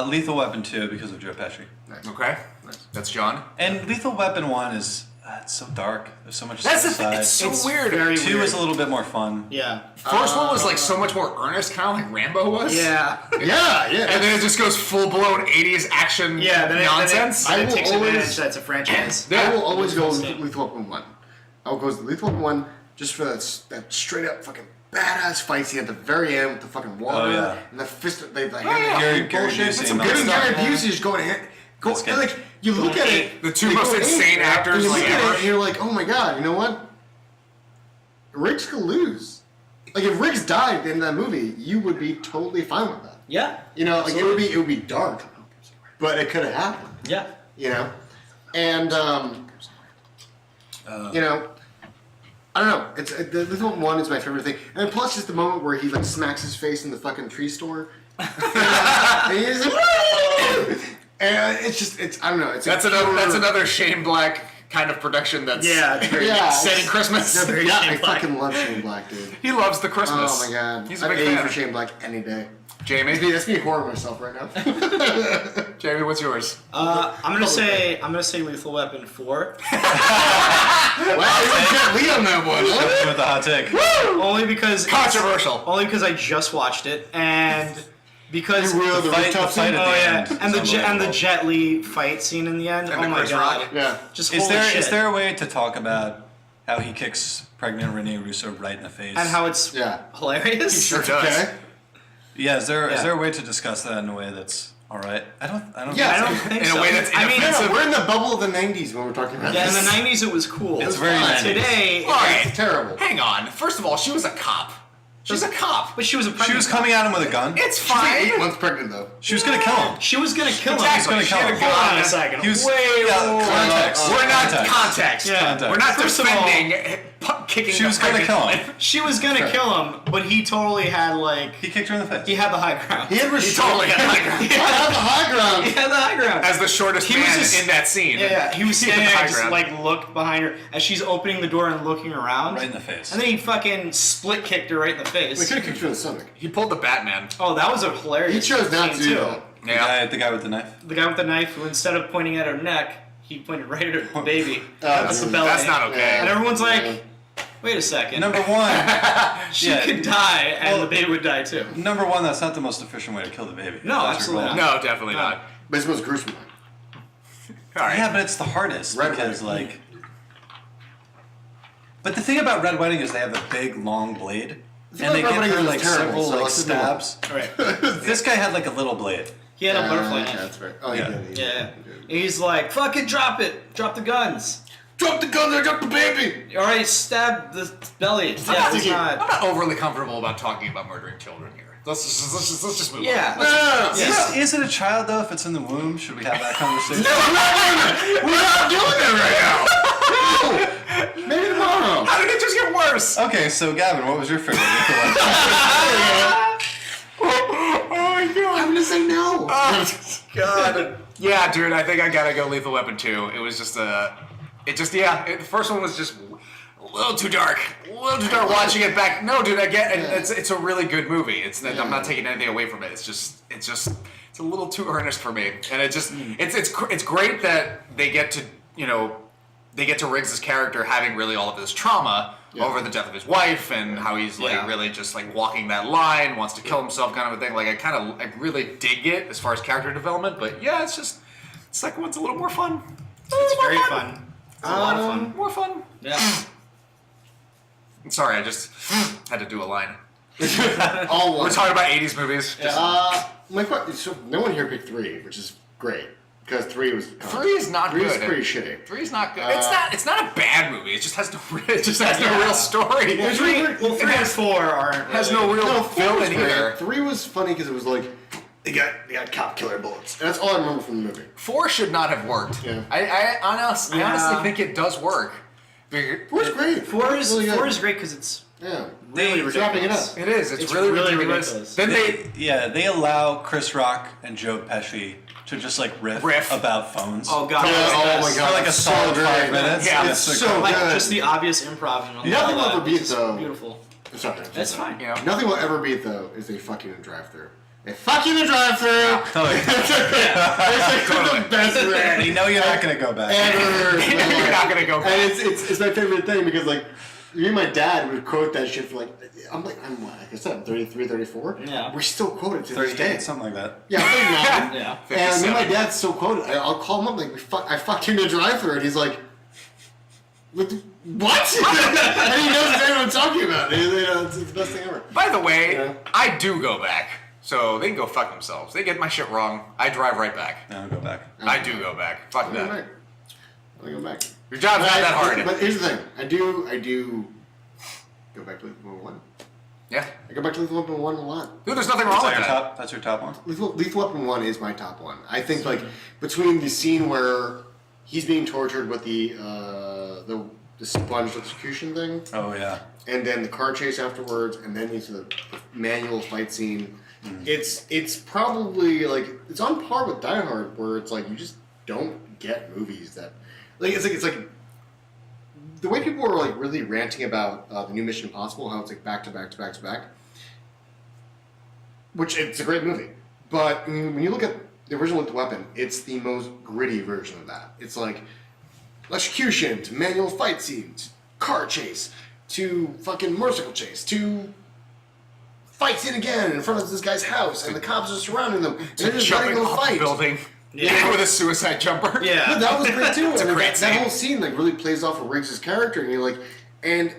Lethal Weapon 2 because of Joe Pesci. Nice. Okay, Nice. that's John. And Lethal Weapon 1 is it's so dark. There's so much That's the thing. suicide. It's so It's weird. very 2 weird. is a little bit more fun. Yeah. First one was like so much more earnest, kind of like Rambo was. Yeah. Yeah. And then it just goes full blown 80s action Yeah. Then nonsense. Then I it will takes always- advantage that it's a franchise. Yeah. I will always go with Same. Lethal Weapon 1. I will go with Lethal Weapon 1 just for that straight up fucking badass fight scene at the very end with the fucking water Oh, yeah. and the fist, the hand yeah. Gary bullshit. Busey It's and good all and that Gary stuff. Busey just going ahead. That's good. Like, you look at it. The two they most go insane in, actors and you like look at ever. it and you're like, oh my god, you know what? Riggs could lose. Like if Riggs died at the end of that movie, you would be totally fine with that. Yeah. You know, like it would be dark, but it could have happened. Yeah. You know, and you know, I don't know. It's this one is my favorite thing, and plus just the moment where he like smacks his face in the fucking tree store, and he's like, "Woo!" And it's I don't know. That's another Shane Black kind of production. That's setting Christmas. I fucking love Shane Black, dude. He loves the Christmas. Oh my god, he's a big fan for Shane Black any day. Jamie, that's me horror myself right now. Jamie, what's yours? I'm gonna say Lethal Weapon 4. Wow, you can't lead on that one. With the hot take. Only because controversial. Only because I just watched it and because the fight at the end. And the Jet Li fight scene in the end. And oh my Chris god. Rock. Yeah. Just is there a way to talk about how he kicks pregnant Renee Russo right in the face and how it's hilarious? He sure does. Okay. Yeah, is there a way to discuss that in a way that's all right? I don't think in so. a way that's inoffensive. We're in the bubble of the '90s when we're talking about in this. the '90s it was cool. It's very 90s. Today, All right, it's terrible. Hang on. First of all, she was a cop. She's a cop. But she was a pregnant. She was coming at him with a gun. It's She's like fine. 8 months pregnant though. She was gonna kill him. She was gonna kill him. Exactly. He was gonna kill him. Hold on a second. He was Context. We're not context. Yeah. We're not First of all, defending kicking. She was gonna kill him. She was gonna kill him, but he totally had He kicked her in the face. he had the high ground. He totally had the high ground. He had the high ground. He had the high ground. As the shortest man in that scene. Yeah, he was standing had the there, high just ground. like looked behind her as she's opening the door and looking around. Right in the face. And then he fucking split kicked her right in the face. We could have kicked her in the stomach. He pulled the Batman. Oh, that was a hilarious. He chose not to scene, do too. that. Yeah. The guy with the knife. The guy with the knife, who instead of pointing at her neck, he pointed right at her baby. That's the belly. That's not okay. And everyone's like, wait a second. Number one, she could die, and the baby would die too. Number one, that's not the most efficient way to kill the baby. No, That's your absolutely goal. not. No, definitely not. But it's the most gruesome one. All right. Yeah, but it's the hardest Red because Wedding. But the thing about Red Wedding is they have a big long blade, thing and they about Red give her Wedding is like terrible, several so like let's do one. stabs. Right. This guy had like a little blade. He had a butterfly Yeah, knife. that's right. Oh, Yeah. he did. Yeah. He's like, fucking drop it. Drop the guns. Drop the gun there, drop the baby! All right, stab the belly. Yeah, it's I'm not. not overly comfortable about talking about murdering children here. Let's just move Yeah. on. No. Is it a child though? If it's in the womb, should we have that conversation? We're not doing that right now! No! Maybe tomorrow! How did it just get worse? Okay, so Gavin, what was your favorite? Oh my god. I'm gonna say no! Oh god. Yeah, dude, I think I gotta go Lethal Weapon 2. It was just the first one was just a little too dark. Watching it back. No, dude, I get it. It's a really good movie. I'm not taking anything away from it. It's a little too earnest for me. And it's great that they get to Riggs' character having really all of this trauma over the death of his wife and how he's like really just like walking that line, wants to kill himself kind of a thing. Like I really dig it as far as character development, but yeah, it's just the second one's a little more fun. It's very fun. It's a lot of fun. More fun. Yeah. I'm sorry, I just had to do a line. All one. We're talking about 80s movies. My question, so no one here picked 3, which is great. Because 3 was... 3 is not 3 good. is pretty shitty. 3 is not good. It's not a bad movie. It just has no real story. Well, 3 and 4 aren't. Has no real No, 4 was villain either. great. 3 was funny because it was like, they got cop killer bullets. And that's all I remember from the movie. 4 should not have worked. Yeah. I honestly think it does work. 4 is great. 4 is really good. 4 is great because it's Yeah. really It's wrapping it ridiculous. up. It is. It's It's really really ridiculous. ridiculous. Then they allow Chris Rock and Joe Pesci to just like riff. About phones. Oh god. Yeah, that's oh the my best. God. For like a it's so solid great. 5 minutes. Yeah, it's so Like good. just the obvious improv and all Nothing will that. ever beat It's though. beautiful. Sorry. That's fine. you know. Nothing will ever beat though is they fuck you in a drive-thru. They fuck you in a drive-thru. Totally. It's like the best rant You know you're not gonna go back. ever. You're not gonna go back. And it's my favorite thing because like me and my dad would quote that shit for like I'm what, like I said, I'm 33, 34. Yeah. We still quote it to this day. 38, something like that. Yeah, I'm 39. Yeah. And me and my 57. dad still quote it. I'll call him up like I fucked you in the drive-thru, and he's like, what? And he knows exactly what I'm talking about. It's the best thing ever. By the way, Yeah. I do go back. So they can go fuck themselves. They get my shit wrong. I drive right back. No, go back. I do go back. Fuck I'll go that. back. I'll go back. Your job's not that hard. But here's the thing. I do go back to Lethal Weapon 1. Yeah. I go back to Lethal Weapon 1 a lot. Dude, there's nothing wrong with that. That's your top one? Lethal Weapon 1 is my top one. I think like between the scene where he's being tortured with the the sponge execution thing. Oh yeah. And then the car chase afterwards, and then into the manual fight scene. It's probably like it's on par with Die Hard, where it's like you just don't get movies that it's like the way people are like really ranting about the new Mission Impossible, how it's like back to back to back to back. Which it's a great movie, but when you look at the original Lethal Weapon, it's the most gritty version of that. It's like electrocution to manual fight scenes, car chase to fucking motorcycle chase to fight scene again in front of this guy's house, and the cops are surrounding them. And they're just Jumping letting them off fight. the building. Yeah. With a suicide jumper. Yeah. But that was great too. It's a I mean, great that scene. whole scene like really plays off of Riggs' character, and you're like, and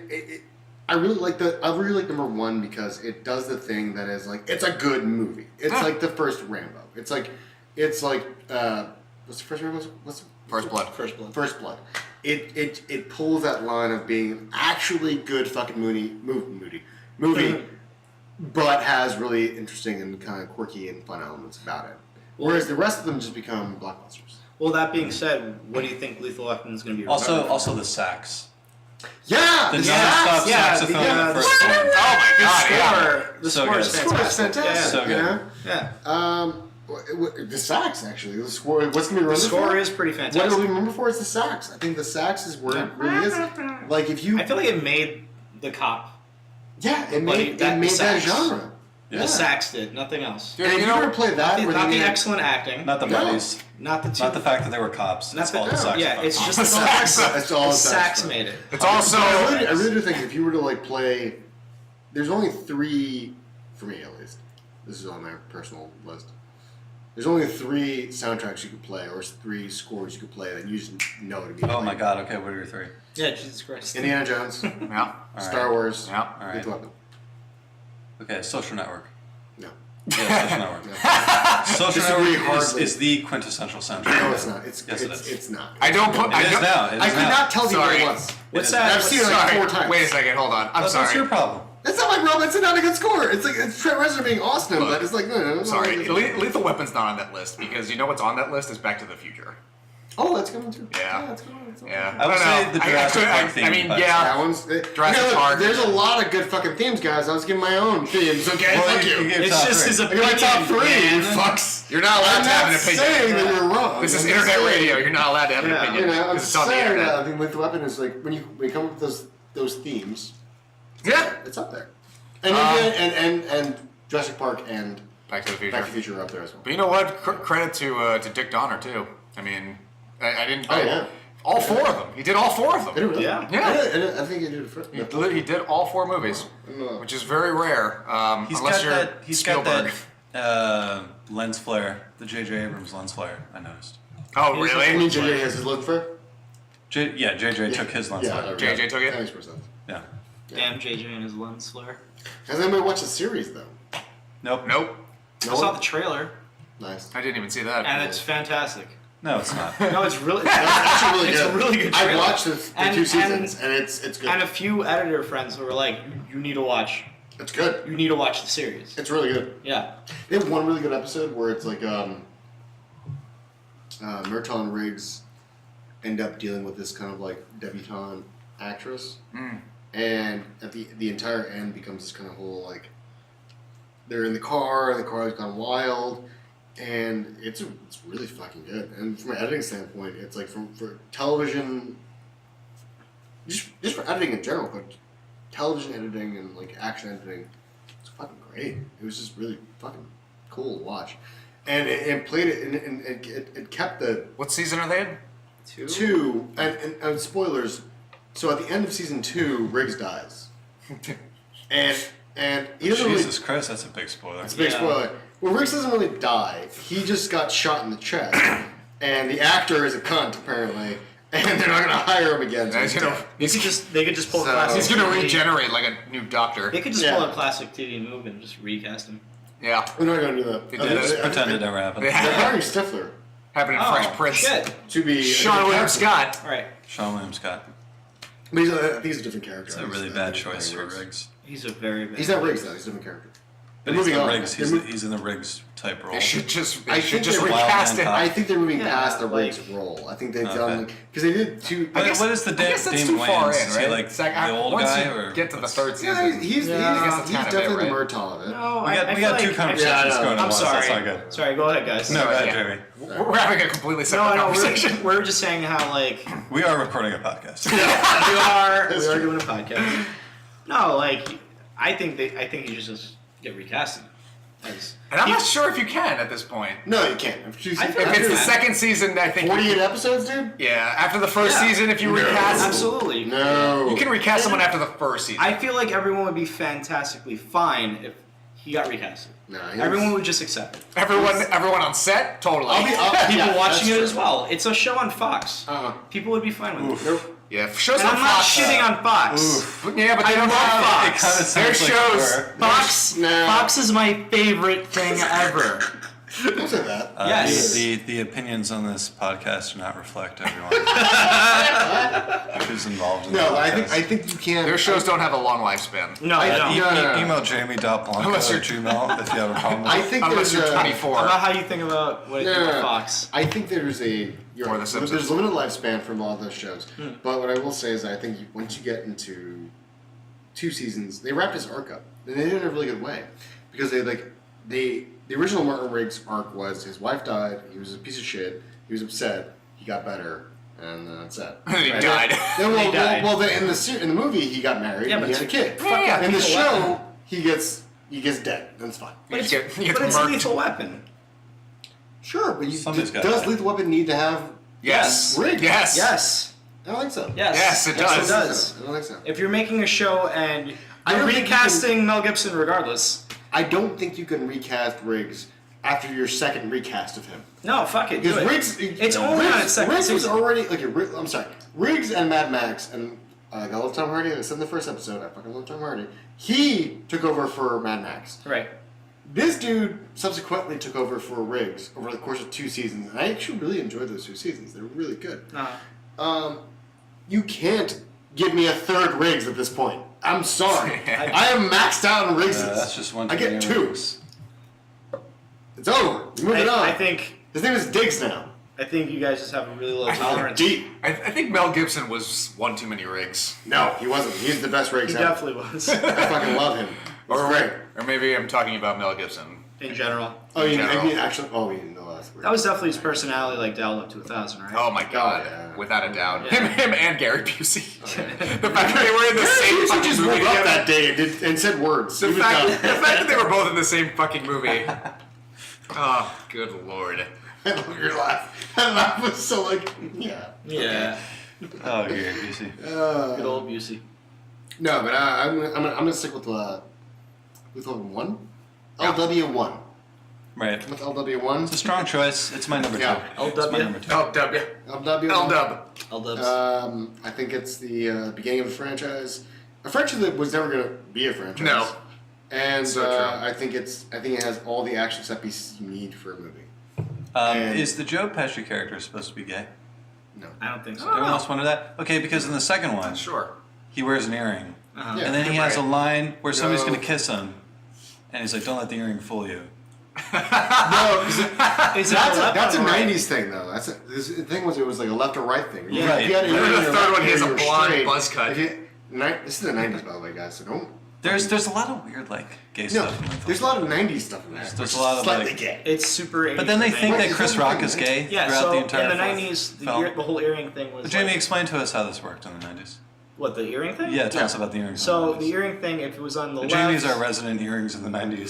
I really like number one because it does the thing that is like it's a good movie. It's like the first Rambo. It's like what's the first Rambo? What's First Blood. First Blood. It pulls that line of being actually good fucking movie, but has really interesting and kind of quirky and fun elements about it. Whereas the rest of them just become blockbusters. Well, that being said, what do you think Lethal Weapon is going to be? Also the sax. Yeah, The non-stop saxophone in the first one. Oh my god, yeah. The So score is good. fantastic. fantastic. So good. Yeah. The sax actually. The score. What's gonna be The remembered score for? is pretty What fantastic. do we remember for? Is the sax. I think the sax is where it really is. Like if you. I feel like it made the cop. Yeah, it Like, made that that sax. genre. Yeah. The sax did, nothing else. Dude, And if you you know, ever play that, where Not they the had- excellent acting. Not the No. buddies. Not the two. Not the fact that they were cops. Not It's the all the saxophone. Yeah, it's just the sax. sax. That's all The the sax saxophone. made it. it's also I really do think if you were to like play, there's only 3, for me at least. This is on my personal list. There's only 3 soundtracks you could play, or 3 scores you could play that you just know to be. Oh my god, okay, what are your 3? Yeah, Jesus Christ. Indiana Jones, yeah. Star Wars, Yeah. Alright. Lethal Weapon. Okay, Social Network. No. Yeah, Social Network. Social Disagree Network hardly. is the quintessential soundtrack. No, it's not. It's Yes, it is. It's not. I don't put. It I is don't, now. It I is could now. not tell you what Sorry. it was. What's is. that? I've seen it like Sorry. 4 times. Wait a second. Hold on. I'm What's sorry. your problem? That's not my problem. It's not a good score. It's like it's Trent Reznor being awesome, but it's like no. Sorry. no. Lethal Weapon's not on that list because you know what's on that list is Back to the Future. Oh, that's good one too. Yeah. That's good one. That's good one. Yeah. I would don't say know. the Jurassic Park theme I mean, is yeah. That one's Jurassic Park. There's a lot of good fucking themes, guys. I was giving my own themes. Okay, Well, fuck you. gave It's top just 3. his I got my opinion. top 3. man. You fucks. You're not allowed I'm to have not an opinion. saying that you're wrong. This is I'm internet saying- radio. You're not allowed to have an Yeah. opinion You know, I'm because it's on the saying internet. that I think Lethal Weapon is like when you come up with those themes, Yeah. it's up there. And Jurassic Park and Back to the Future. Back to the Future are up there as well. But you know what? Credit to Dick Donner too. I mean, I didn't. Oh, yeah. All 4 of them. He did all 4 of them. Did it really? Yeah. Yeah. I think he did it first. He did all 4 movies, No. which is very rare. He's Unless got you're that. He's Spielberg. got that lens flare. The J.J. Abrams lens flare. I noticed. Oh, I really? mean, JJ has his lens flare. J.J. took his lens flare. JJ took it? That makes more sense. Yeah. Damn, JJ and his lens flare. Has anybody watched the series though? Nope. Nope. No I saw one? the trailer, Nice. I didn't even see that. and it's fantastic. No, it's not. No, it's really. That's actually really It's good. a really good I trailer. watched the 2 seasons, and it's good. And a few editor friends who were like, "You need to watch. It's good. You need to watch the series." It's really good. Yeah. They have one really good episode where it's like Merton Riggs end up dealing with this kind of like debutante actress, and at the entire end becomes this kind of whole like they're in the car and the car has gone wild, and it's really fucking good. And from an editing standpoint, it's like for television, just for editing in general, but television editing and like action editing, it's fucking great. It was just really fucking cool to watch, and it played it and it kept the What season are they in? 2 and spoilers. So at the end of season 2, Riggs dies, and he doesn't really. Jesus Christ, that's a big spoiler. It's a big spoiler. Well, Riggs doesn't really die. He just got shot in the chest, and the actor is a cunt apparently, and they're not gonna hire him again. So He's he's gonna, dead. They could just pull a So- classic. he's gonna TV regenerate like a new doctor. They could just Yeah. pull a classic TV move and just recast him. Yeah. We're not gonna do that. They did it. Just pretend it never happened. They They're have hiring Stifler happened in Oh, Fresh Prince. shit. to be Sean William Scott. All right. Sean William Scott. But I think he's a different character. It's a really bad choice for Riggs. He's a very bad. He's not Riggs though. He's a different character. But he's moving in on. the Riggs. He's in the Riggs type role. They should just I think they're recast it. I think they're moving Yeah, past the like- Riggs role. I think they've done because they did two. What is the I guess that's Damon too far Wayans? in, Is he right? like It's like, the old once guy, you or get to the third season, Yeah, he's that's the definitely right? the Murtaugh of it. No, we got feel two like- conversations Yeah, I know. going at I'm once. sorry. That's not good. Sorry, go ahead, guys. No, go ahead, Yeah. Jamie. We're having a completely separate No, conversation. we're just saying how like We are recording a podcast. we are doing a podcast. No, like I think you should just get recasting. And I'm not sure if you can at this point. No, you can't. I feel If it's the second season, I think. 48 episodes, dude. Yeah, after the first Yeah. season, if you recast, Absolutely. No. you can recast someone after the first season. I feel like everyone would be fantastically fine if he got recasted. No, Everyone would just accept it. Everyone on set, totally. People yeah, watching that's it as true. well. It's a show on Fox. People would be fine with it. Yeah, shows And on I'm not Fox. shitting on Fox. Yeah, but they I don't love have Fox. It kind of Their sounds like shows. we're- Fox. Nah. Fox is my favorite thing ever. Don't say that. Yes. The opinions on this podcast do not reflect everyone who's involved in the No, podcast. I think you can. Their shows don't have a long lifespan. No, I don't. No. Email Jamie.blanco Unless at you're- Gmail if you have a problem with I it. think Unless there's you're a, 24. About how you think about what you think about Fox. I think there's a you're Or right, The Simpsons. there's limited lifespan from all those shows. But what I will say is I think once you get into 2 seasons, they wrapped his arc up, and they did it in a really good way because the original Martin Riggs arc was his wife died, he was a piece of shit, he was upset, he got better, and then that's it. He Right? died. Then, He died. In the movie he got married, Yeah, and but he had a kid. Yeah, In the Lethal show Weapon. he gets dead. That's fine. You just get But it's murked. Lethal Weapon. Sure, but Somebody's gotta does die. Lethal Weapon need to have Yes. Riggs? Yes. Yes. I don't think so. Yes. Yes, it Yes, does. it does. I don't think so. If you're making a show and I you're don't think you recasting Mel Gibson regardless. I don't think you can recast Riggs after your second recast of him. No, fuck it. Do Because it. Riggs, It's only on its second Riggs was season. already I'm sorry. Riggs and Mad Max and I love Tom Hardy. I said in the first episode, I fucking love Tom Hardy. He took over for Mad Max. Right. This dude subsequently took over for Riggs over the course of 2 seasons, and I actually really enjoyed those 2 seasons. They were really good. You can't give me a third Riggs at this point. I'm sorry. I am maxed out on Riggs. That's just one I too get many 2. Riggs. It's over. Moving on. I think His name is Diggs now. you guys just have a really low tolerance. Deep. I think Mel Gibson was one too many Riggs. No, he wasn't. He's the best Riggs He ever. definitely was. I fucking love him. He's great. Or maybe I'm talking about Mel Gibson. In general. Oh, you general. mean actually? Oh, you know that's weird. That was definitely his personality, like dialed up to 1,000, right? Oh my god, yeah. without a doubt. Yeah. Him and Gary Busey. The fact that they were in the same He fucking just movie woke up together. that day and said words. The He was fact, done. the fact that they were both in the same fucking movie. Oh, good lord. I love your laugh. That laugh was so like, yeah. Yeah. Oh, here, you see. Good old Busey. No, but I'm gonna stick with one. LW1. Right. With LW1. It's a strong choice. It's my number 2. Yeah. It's my number 2. LW. LW1. L-Dub. L-Dubs. I think it's the beginning of a franchise that was never gonna be a franchise. No. And So true. I think it has all the action set pieces you need for a movie. And- Is the Joe Pesci character supposed to be gay? No. I don't think so. Everyone else wanted that? Okay, because in the second one, Sure. he wears an earring. Uh-huh. Yeah. And then he has a Right. line where somebody's No. going to kiss him. And he's like, don't let the earring fool you. No, 'cause Is it that's a a, left that's or a right? 90s thing, though. The thing was, it was like a left or right thing. Yeah. Right. If you had an And then earring the in third your one, he has ear, a you were blonde straight. buzz cut. If you- This is the 90s, by the way, guys, so don't. There's a lot of weird, like, gay No, stuff in the film. there's a lot of 90s stuff in there. There's a lot of, Slightly like- gay. It's super 80s. But then they think that Right. Chris Rock is gay Yeah, throughout so the entire in the film. 90s, the whole earring thing was. But Jamie, like, explain to us how this worked in the 90s. what, the earring thing? Yeah, tell us Yeah. about the earrings. So in the earring thing, if it was on the left. Jamie's our resident earrings in the 90s.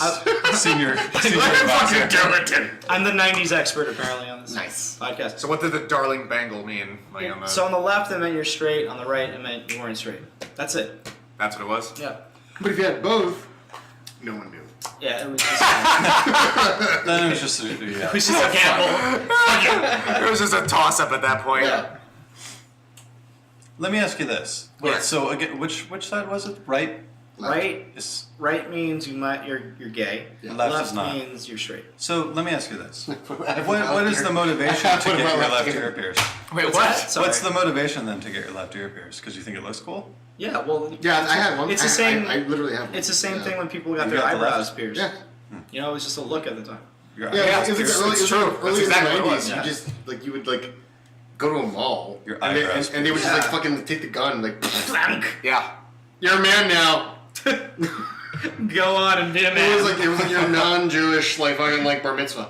Senior Fucking advisor. Dumberton. I'm the 90s expert, apparently, on this Nice. podcast. So what did the darling bangle mean? Like on the, So on the left, it meant you're straight. On the right, it meant you weren't straight. That's it. that's what it was? Yeah. But if you had both, no one knew. Yeah, it was just. Then it was just, yeah. it was just a gamble. It was just a toss-up at that point. Yeah. Let me ask you this. Wait, Right. so again, which side was it? Right? Right means you're gay. Yeah. Left is not. Means you're straight. So let me ask you this: what is the motivation to get your left ear pierced? Wait, what? What's the motivation then to get your left ear pierced? Because you think it looks cool? Yeah, well, Yeah, I had one. It's the same. I literally have one. It's the same thing when people got You their got the left? eyebrows pierced. Yeah. You know, it was just a look at the time. Your Yeah, eyebrows it was pierced. early, It's true. early That's exactly in what the it 90s. was, You yeah. just, you would, go to a mall. Your and they, eyebrows and they would just, pierced. fucking take the gun, Yeah. you're a man now. Go on and be a man. It was like your non-Jewish, fucking, bar mitzvah.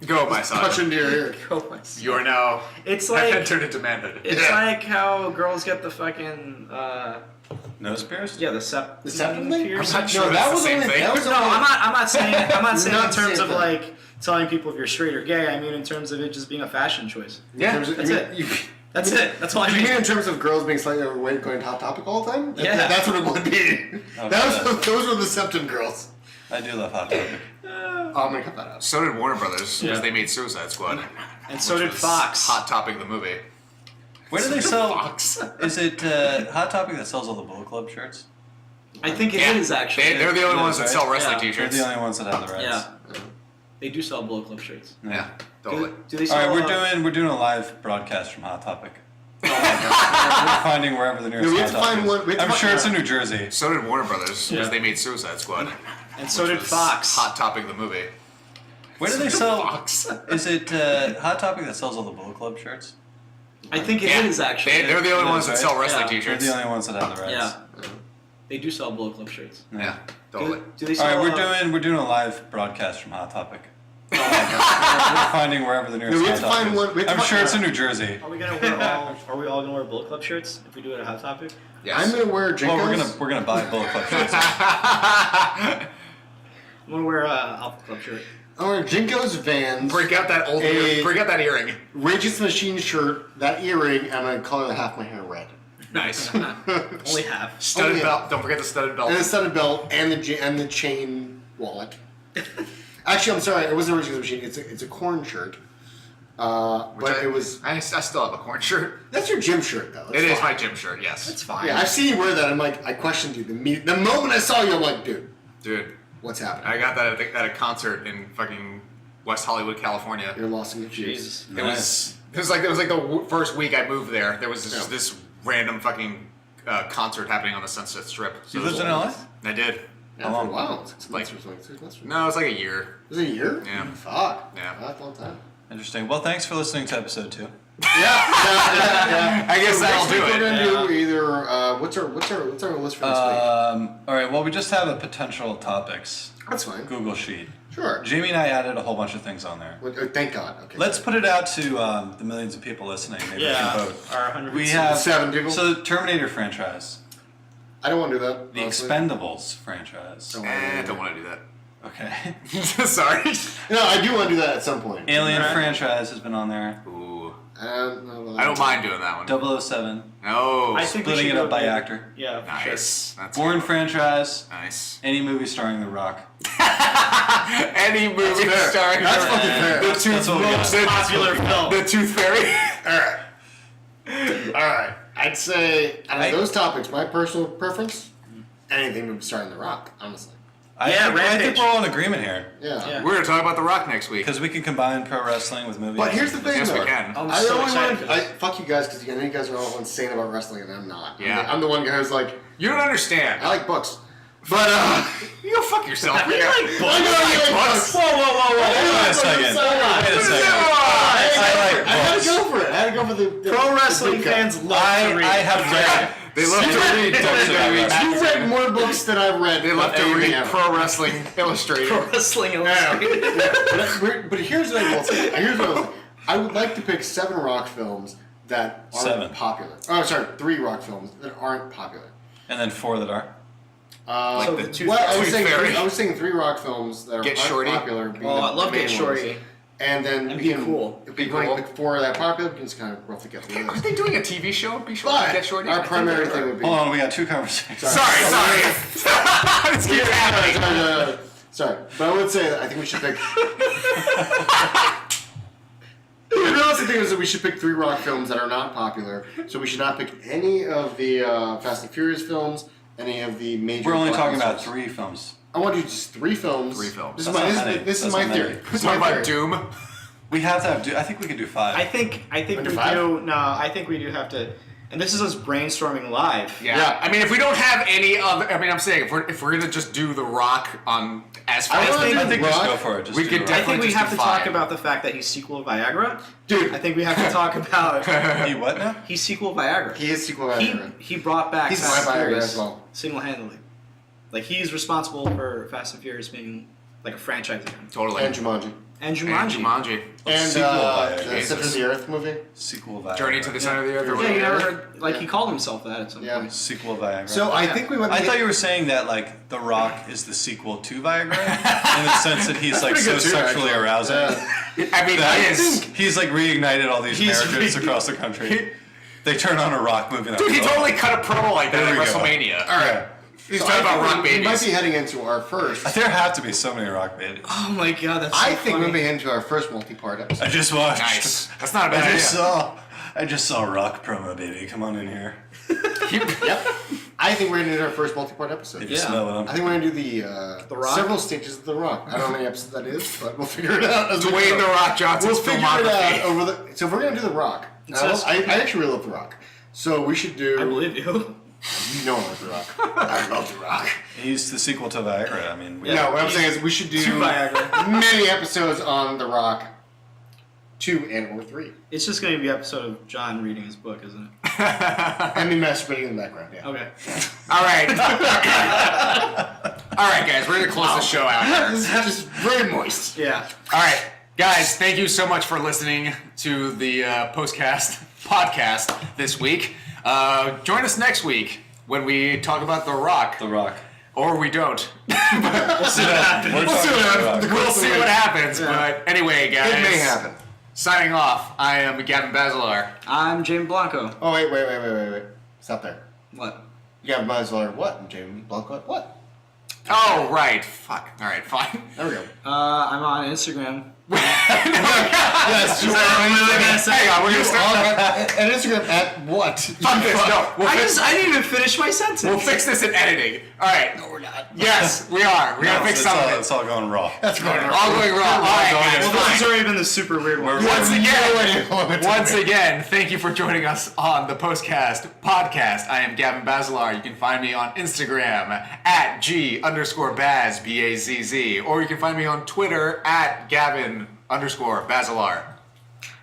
Go, my son. Touch into your ear. Go myself. You are now It's like entered into manhood. it's like how girls get the fucking Nose pierced? the septum septum thing? pierced. I'm not sure No, that's that the was same only- thing. that was No, I'm not saying in Not terms the of same thing. telling people if you're straight or gay. I mean in terms of it just being a fashion choice. Yeah, That's it. That's it. That's all I You mean. mean in terms of girls being slightly overweight going Hot Topic all the time? Yeah. That's what it would be. Okay, Those were the septum girls. I do love Hot Topic. I'm going to cut that out. So did Warner Brothers, because Yeah. they made Suicide Squad. And so which did was Fox. Hot Topic, the movie. Where do they sell? Fox. Is it Hot Topic that sells all the Bullet Club shirts? I think it is actually. They're the only ones that right? sell wrestling Yeah. They're t-shirts. the only ones that have the rights. Yeah. They do sell Bullet Club shirts. Yeah, totally. Do they All sell? right, we're doing a live broadcast from Hot Topic. We're finding wherever the nearest No, we have Hot to Topic find is. one- we have to I'm find- sure it's in New Jersey. So did Warner Brothers, because Yeah. they made Suicide Squad. And so which did was Fox. Hot Topic, the movie. Where do they sell? Fox. Is it Hot Topic that sells all the Bullet Club shirts? I think it is actually. They're the only It ones is, that right? sell wrestling Yeah. They're t-shirts. the only ones that have the rights. Yeah. They do sell Bullet Club shirts. Yeah, totally. Do they All sell? right, we're doing a live broadcast from Hot Topic. We're finding wherever the nearest No, we have Hot to Topic find is. one- we have to I'm find- sure it's in New Jersey. Are we all gonna wear Bullet Club shirts if we do it at Hot Topic? Yes. I'm going to wear Jinkos. Well, we're gonna buy Bullet Club shirts. I'm gonna wear a Alpha Club shirt. I'm wearing Jinkos, Vans, Break out that old break out that earring. Rage's Machine shirt, that earring, and I'm going to color half my hair red. Nice. Only half. Studded Oh, yeah. belt. Don't forget the studded belt. And a studded belt and the chain wallet. Actually, I'm sorry, it wasn't a Rage's Machine. It's a corn shirt. But it was. I still have a corn shirt. That's your gym shirt, though. It is my gym shirt. Yes. That's fine. Yeah, I've seen you wear that. I'm like, I questioned you. The moment I saw you, I'm like, Dude, what's happening? I got that at a concert in fucking West Hollywood, California. You're lost in your shoes. Jesus. It was like the first week I moved there. There was this random fucking concert happening on the Sunset Strip. So You lived in LA? I did. Yeah, for a while. 6 months or something. 6 months. No, it's like a year. Was it a year? Yeah. Fuck. Yeah. That's a long time. Interesting. Well, thanks for listening to episode 2. Yeah. I guess So that'll next do week it. We're gonna do either what's our list for next week? All right. Well, we just have a potential topics That's fine. Google sheet. Sure. Jamie and I added a whole bunch of things on there. Well, thank God. Okay. Let's put it out to the millions of people listening. Maybe we Yeah. can vote. Our 100. We have 7 people. So the Terminator franchise, I don't want to do that. the honestly. Expendables franchise. Don't want to do that. Okay. Sorry. No, I do want to do that at some point. Alien franchise has been on there. Ooh. No, I don't mind doing that one. 007. No. I think we Splitting should it go up by with- actor. Yeah. For sure. Nice. That's Bourne franchise. nice. Any movie starring The Rock. Any movie fair. starring That's her. fucking fair. The Tooth That's what we got. the- Popular film. The Tooth Fairy. All right. I'd say out of those topics, my personal preference, anything starring The Rock. Honestly. I think Rampage. we're all in agreement here. Yeah. Yeah. We're gonna talk about The Rock next week. Because we can combine pro wrestling with movies. But here's the thing, Yes, we though. can. I'm I so only excited want. for this. Fuck you guys, because I know you guys are all insane about wrestling, and I'm not. Yeah. I'm the one guy who's like, You don't understand. I like books, but You go fuck yourself. We like I books. know you like books. Whoa, whoa, whoa, whoa. Wait a second. Wait a second. I had to go for it. I had to go for the Pro wrestling the big guy. fans love to read. I have read. They love to read Books about WWE. wrestling. You read more books than I've read. They love to anything read ever. Pro Wrestling Illustrated. Pro Wrestling Illustrated. But here's what I will say. Here's what I will say. I would like to pick 7 Rock films that aren't 7. popular. Oh, sorry, 3 Rock films that aren't popular. And then 4 that are. Like the Tooth, Well, I was Tooth saying Fairy. I was saying 3 Rock films that Get aren't Shorty. popular. being Oh, I the love main Get Shorty. ones. And then That'd we be can, cool. If we rank like 4 that are popular, we can just kind of roughly get through Are this. they doing a TV show? Be sure to But Get Shorty. our I think primary they thing are. would be. Hold on, we got 2 conversations. Sorry. This keeps happening. Sorry, but I would say that I think we should pick. The realistic thing is that we should pick 3 Rock films that are not popular. So we should not pick any of the Fast and Furious films any of the major. We're only talking about blockbusters. 3 films. I want to do just 3 films. 3 films. This is That's my, not many. this is That's my not theory. many. This is Talk my about theory. Doom. We have to have. I think we could do 5. I think we Under 5? do. No, I think we do have to. And this is us brainstorming live. Yeah. I mean, if we don't have any other, I mean, I'm saying if we're gonna just do The Rock on as far I as think- I think just Rock, go for it. Just we do could Rock. I think Definitely we just have do to talk 5. about the fact that he's sequel Viagra. Dude. I think we have to talk about He what now? he's sequel Viagra. He is sequel Viagra. He brought back He's Fast my and Viagra Furious as well. single-handedly. Like he's responsible for Fast and Furious being like a franchise again. Totally. And Jumanji. And And Jumanji. Jumanji. And Sequel Viagra. the Center of the Earth movie. Sequel Viagra. Journey to the Center of the Earth. Or Yeah, whatever. you never heard. Like he called himself that at some Yeah. point. Sequel Viagra. So I think we went. I thought you were saying that like The Rock is the sequel to Viagra in the sense that he's like pretty so good too, sexually actually. arousing. Yeah. I mean, That he is. he's like reignited all these He's marriages across the country. They turn on a Rock movie. And Dude, he oh, totally cut a promo like that There at we go. WrestleMania. All right. He's So talking I about think Rock we might babies. be heading into our first. There have to be so many Rock babies. Oh my god, that's so I think funny. we'll be into our first multi-part episode. I just watched. Nice. That's not a bad I just saw Rock promo, baby. Come on in here. Yep. I think we're gonna do our first multi-part episode. If you Yeah. smell I it. think we're gonna do the Rock? several stages of the Rock. I don't know how many episodes that is, but we'll figure it out. As we Dwayne go. The Rock Johnson's We'll figure it out filmography. over the. So if we're gonna do the Rock, It's I, just- I actually really love the Rock. So we should do. I believe you. You know I love the Rock. I love the Rock. He's the sequel to Viagra. I mean, No, what I'm saying is we should do To Viagra. many episodes on the Rock, 2 and or 3. It's just going to be an episode of John reading his book, isn't it? And me masturbating in the background. Yeah. Okay. All right. All right, guys, we're gonna close the show out here. This is just very moist. Yeah. All right, guys, thank you so much for listening to the podcast this week. Join us next week when we talk about The Rock, The Rock. or we don't. We'll see what happens. We'll see what happens. We'll see what happens. But anyway, guys, It may happen. Signing off. I am Gavin Basilar. I'm Jaime Blanco. Oh wait. Stop there. What? You got Buzz what? And Jamie Blanco what? Oh right. Fuck. All right. Fine. There we go. I'm on Instagram. Yes, you are. Hang on. We're gonna start. And Instagram at what? Fuck this. No. I didn't even finish my sentence. We'll fix this in editing. All right. No, we're not. Yes, we are. We're gonna fix some of it. It's all going raw. That's going on. All going wrong. All right, guys. Well, this has fine. already been the super weird one. Once again, thank you for joining us on the podcast. I am Gavin Basilar. You can find me on Instagram at G_Baz, B-A-Z-Z, or you can find me on Twitter at Gavin_Basilar.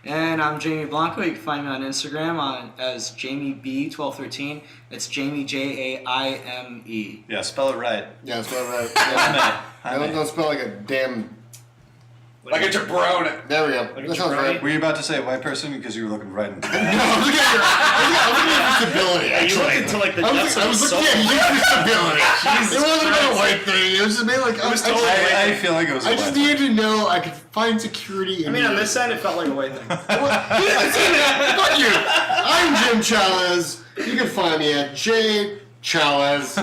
And I'm Jaime Blanco. You can find me on Instagram as JamieB1213. It's Jamie Jaime. Yeah, spell it right. Yeah, that's right. Yeah. Don't spell like a damn. Like a jabroni. There we go. That sounds right. Were you about to say white person because you were looking right into No, that? I was looking at your stability. Actually, like the I was looking at your stability. It wasn't about a white thing. It was just made like. I feel like it was. I just needed to know I could find security. In on this end, it felt like a white thing. Fuck you. I'm Jim Chalez. You can find me at J Chalez.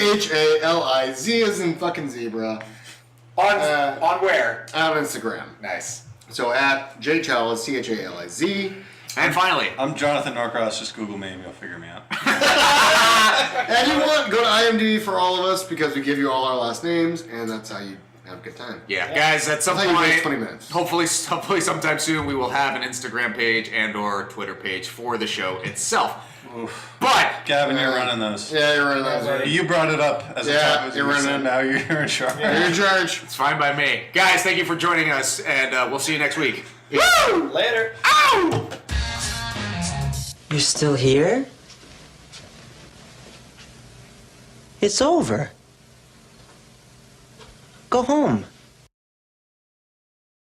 CHALIZ as in fucking zebra. On where? On Instagram. Nice. So at J Chalez, CHALIZ. And finally, I'm Jonathon Norcross. Just Google me and you'll figure me out. And you want, go to IMDb for all of us because we give you all our last names, and that's how you have a good time. yeah, guys, at some That's how you waste point, 20 minutes. hopefully sometime soon, we will have an Instagram page and or Twitter page for the show itself. Oof. But Gavin, you're running those. Yeah, you're running those. You brought it up as a Yeah, topic, you're so running. now you're in charge. You're in charge. it's fine by me. Guys, thank you for joining us, and we'll see you next week. Woo! Later. Ow! You're still here? It's over. Go home.